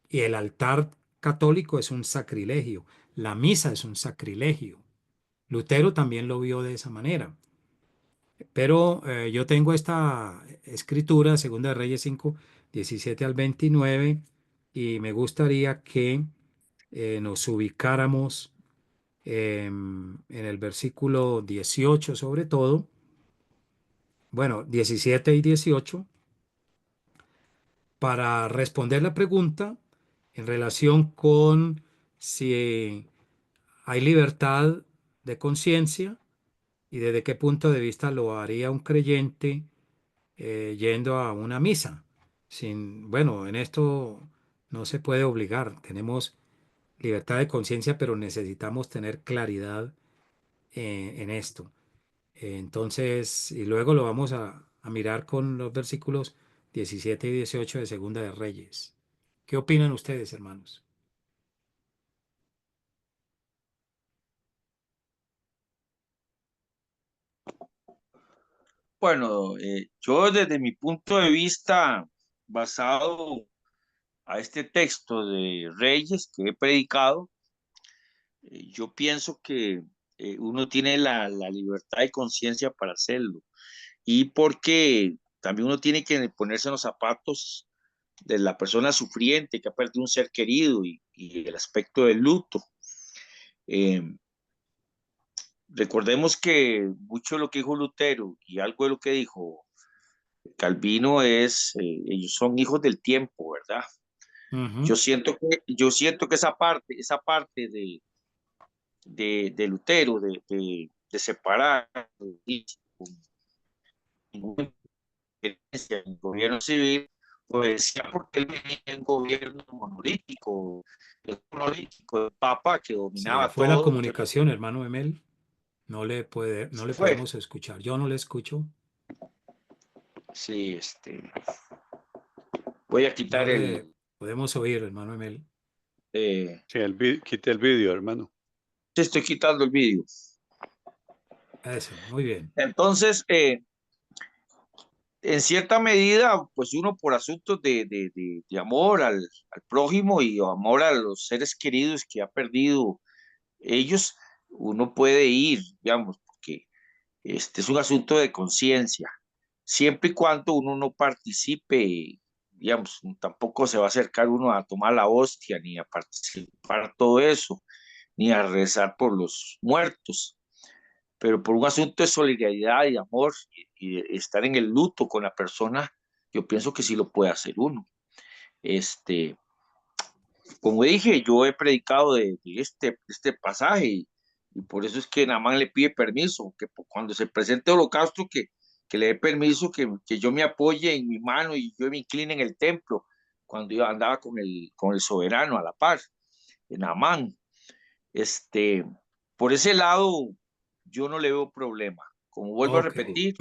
Y el altar católico es un sacrilegio. La misa es un sacrilegio. Lutero también lo vio de esa manera. Pero yo tengo esta escritura, Segunda de Reyes 5, 17 al 29, y me gustaría que nos ubicáramos en el versículo 18 sobre todo, bueno, 17 y 18, para responder la pregunta en relación con si hay libertad de conciencia y desde qué punto de vista lo haría un creyente yendo a una misa. Bueno, en esto no se puede obligar. Tenemos libertad de conciencia, pero necesitamos tener claridad en esto. Entonces, y luego lo vamos a mirar con los versículos 17 y 18 de Segunda de Reyes. ¿Qué opinan ustedes, hermanos? Bueno, yo desde mi punto de vista, basado a este texto de Reyes que he predicado, yo pienso que uno tiene la libertad de conciencia para hacerlo y porque también uno tiene que ponerse en los zapatos de la persona sufriente que ha perdido un ser querido y el aspecto del luto. Eh, Recordemos que mucho de lo que dijo Lutero y algo de lo que dijo Calvino es, ellos son hijos del tiempo, ¿verdad? Ujú. Yo siento que esa parte de Lutero, de separar ninguna injerencia en el gobierno civil, pues ya porque él venía en un gobierno monolítico, el Papa que Se le dominaba fue la todo, que comunicación, hermano Emel. No se le fue. podemos escuchar. Yo no le escucho. Sí, voy a No quitar le podemos oír, hermano Emel. Sí, quite el vídeo, hermano. estoy quitando el vídeo. Eso, muy bien. Entonces, en cierta medida, pues uno por asuntos de amor al prójimo y amor a los seres queridos que ha perdido ellos, uno puede ir, digamos, porque este es un asunto de conciencia, siempre y cuando uno no participe, digamos, tampoco se va a acercar uno a tomar la hostia, ni a participar todo eso, ni a rezar por los muertos, pero por un asunto de solidaridad y amor y de estar en el luto con la persona, yo pienso que sí lo puede hacer uno. Este, Como dije, yo he predicado de este pasaje y por eso es que Naamán le pide permiso, que cuando se presente el holocausto, que le dé permiso, que yo me apoye en mi mano y yo me incline en el templo, cuando yo andaba con el soberano a la par, en Naamán. Este, por ese lado, yo no le veo problema. Como vuelvo a Ok, repetir,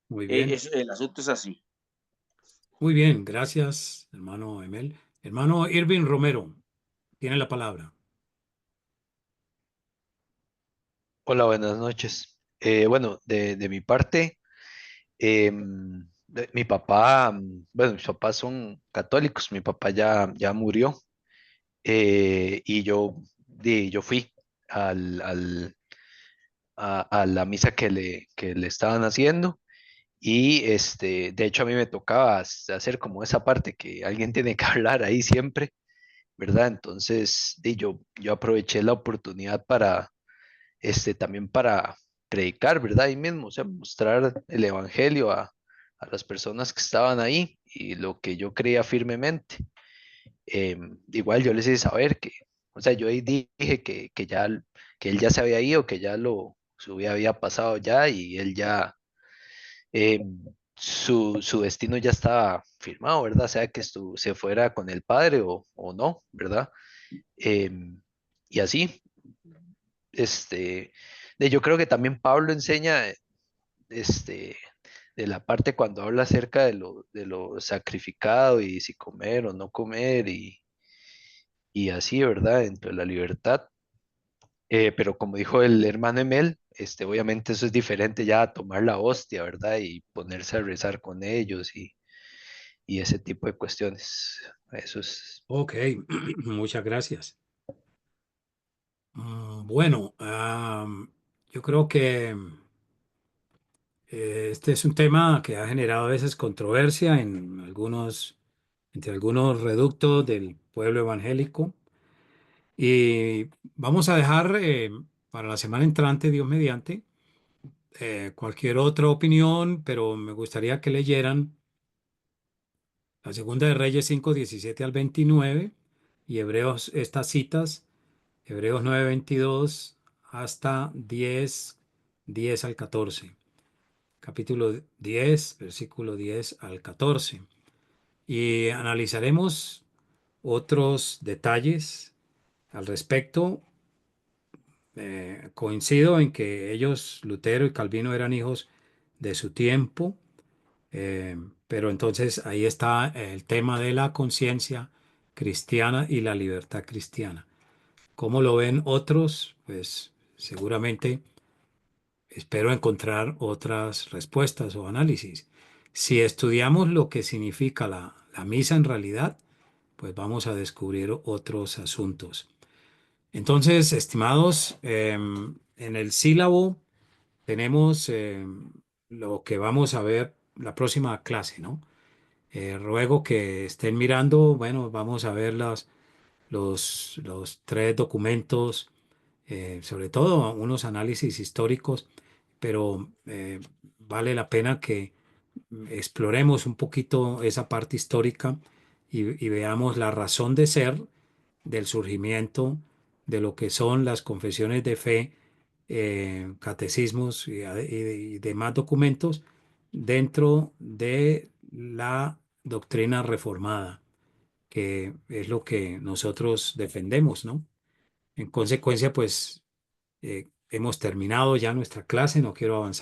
muy bien. el asunto es así. Muy bien, gracias, hermano Emel. Hermano Irving Romero, tiene la palabra. Hola, buenas noches. Bueno, de mi parte, mi papá, bueno, mis papás son católicos, mi papá ya murió y yo fui a la misa que le estaban haciendo y de hecho a mí me tocaba hacer como esa parte que alguien tiene que hablar ahí siempre, ¿verdad? Entonces, yo aproveché la oportunidad también para predicar, ¿verdad? Ahí mismo, o sea, mostrar el evangelio a las personas que estaban ahí y lo que yo creía firmemente. Igual yo les hice saber que, o sea, yo ahí dije que él ya se había ido, que ya su vida había pasado ya y él ya, su destino ya estaba firmado, ¿verdad? Sea que se fuera con el padre o no, ¿verdad? Y así, este, yo creo que también Pablo enseña, este, de la parte cuando habla acerca de lo sacrificado y si comer o no comer y así, ¿verdad? Dentro de la libertad. Pero como dijo el hermano Emel, obviamente eso es diferente ya a tomar la hostia, ¿verdad? Y ponerse a rezar con ellos y ese tipo de cuestiones. Eso es. Ok, muchas gracias. Bueno, yo creo que este es un tema que ha generado a veces controversia entre algunos reductos del pueblo evangélico. Y vamos a dejar para la semana entrante, Dios mediante, cualquier otra opinión, pero me gustaría que leyeran la Segunda de Reyes 5 17 al 29 y Hebreos, estas citas, Hebreos 9 22 hasta 10 al 14. Capítulo 10 versículo 10 al 14. Y analizaremos otros detalles al respecto. Coincido en que ellos, Lutero y Calvino, eran hijos de su tiempo, pero entonces ahí está el tema de la conciencia cristiana y la libertad cristiana. ¿Cómo lo ven otros? Pues seguramente espero encontrar otras respuestas o análisis. Si estudiamos lo que significa la misa en realidad, pues vamos a descubrir otros asuntos. Entonces, estimados, en el sílabo tenemos lo que vamos a ver la próxima clase, ¿no? Ruego que estén mirando, bueno, vamos a ver los tres documentos, sobre todo unos análisis históricos, pero vale la pena que exploremos un poquito esa parte histórica y veamos la razón de ser del surgimiento de lo que son las confesiones de fe, catecismos y demás documentos dentro de la doctrina reformada, que es lo que nosotros defendemos, ¿no? En consecuencia, pues hemos terminado ya nuestra clase, no quiero avanzar